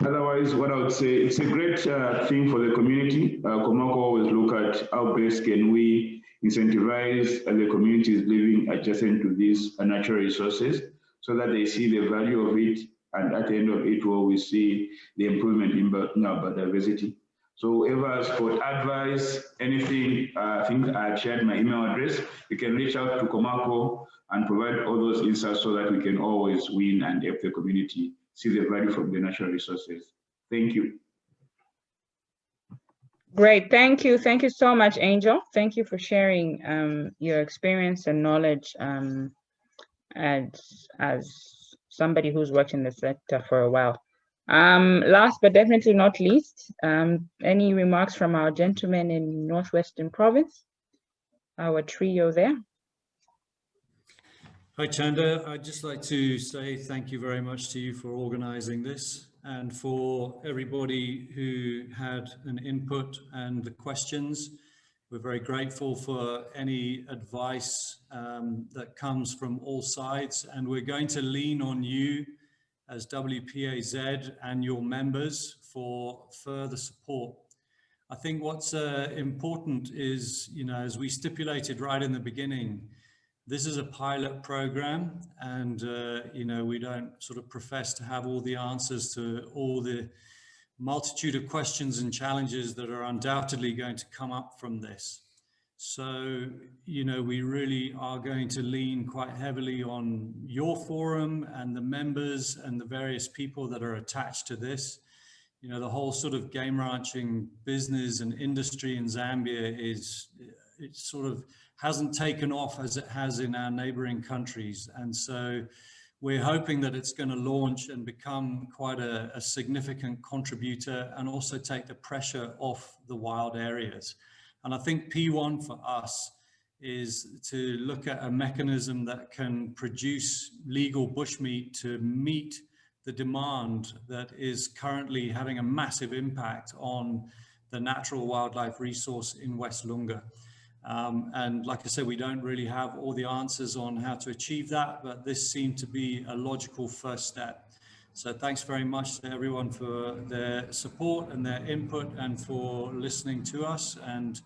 Otherwise, what I would say, it's a great thing for the community. Komako always look at how best can we incentivize the communities living adjacent to these natural resources so that they see the value of it, and at the end of it, we see the improvement in biodiversity. So whoever has got advice, anything, I think I've shared my email address. You can reach out to Komako and provide all those insights so that we can always win and help the community see the value from the natural resources. Thank you. Great, thank you. Thank you so much, Angel. Thank you for sharing your experience and knowledge as somebody who's worked in the sector for a while. Last but definitely not least, any remarks from our gentlemen in Northwestern Province, our trio there? Hi, Chanda. I'd just like to say thank you very much to you for organizing this and for everybody who had an input and the questions. We're very grateful for any advice that comes from all sides, and we're going to lean on you as WPAZ and your members for further support. I think what's important is, as we stipulated right in the beginning, this is a pilot program, and we don't sort of profess to have all the answers to all the multitude of questions and challenges that are undoubtedly going to come up from this. So, we really are going to lean quite heavily on your forum and the members and the various people that are attached to this. The whole sort of game ranching business and industry in Zambia it sort of hasn't taken off as it has in our neighboring countries. And so we're hoping that it's going to launch and become quite a significant contributor and also take the pressure off the wild areas. And I think P1 for us is to look at a mechanism that can produce legal bushmeat to meet the demand that is currently having a massive impact on the natural wildlife resource in West Lunga. And like I said, we don't really have all the answers on how to achieve that, but this seemed to be a logical first step. So thanks very much to everyone for their support and their input and for listening to us. And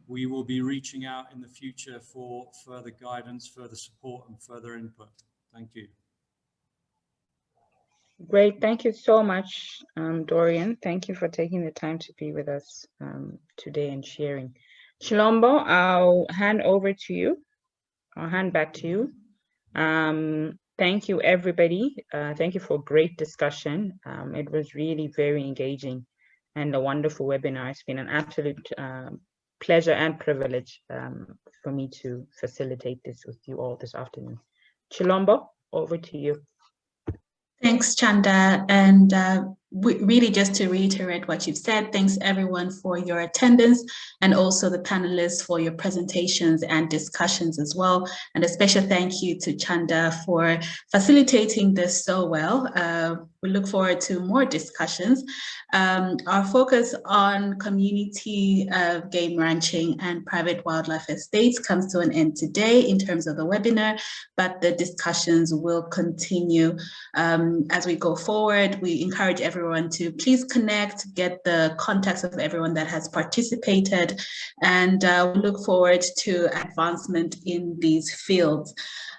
we will be reaching out in the future for further guidance, further support, and further input. Thank you. Great, thank you so much, Dorian. Thank you for taking the time to be with us today and sharing. Chilombo, I'll hand over to you. I'll hand back to you. Thank you, everybody. Thank you for a great discussion. It was really very engaging and a wonderful webinar. It's been an absolute pleasure and privilege for me to facilitate this with you all this afternoon. Chilombo, over to you. Thanks, Chanda. And really just to reiterate what you've said, thanks everyone for your attendance and also the panelists for your presentations and discussions as well. And a special thank you to Chanda for facilitating this so well. We look forward to more discussions. Our focus on community game ranching and private wildlife estates comes to an end today in terms of the webinar, but the discussions will continue as we go forward. We encourage everyone to please connect, get the contacts of everyone that has participated, and we look forward to advancement in these fields.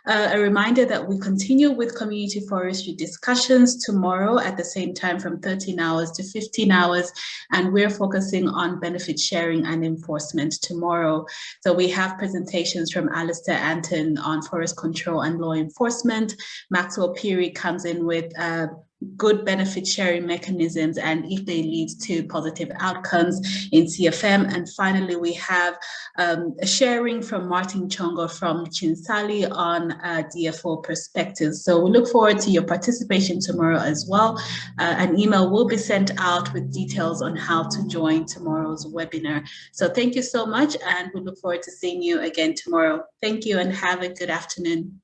A reminder that we continue with community forestry discussions tomorrow at the same time from 13 hours to 15 hours, and we're focusing on benefit sharing and enforcement tomorrow. So we have presentations from Alistair Anton on forest control and law enforcement. Maxwell Peary comes in with good benefit sharing mechanisms and if they lead to positive outcomes in CFM. And finally, we have a sharing from Martin Chongo from Chinsali on DFO perspectives. So we look forward to your participation tomorrow as well. An email will be sent out with details on how to join tomorrow's webinar. So thank you so much, and we look forward to seeing you again tomorrow. Thank you and have a good afternoon.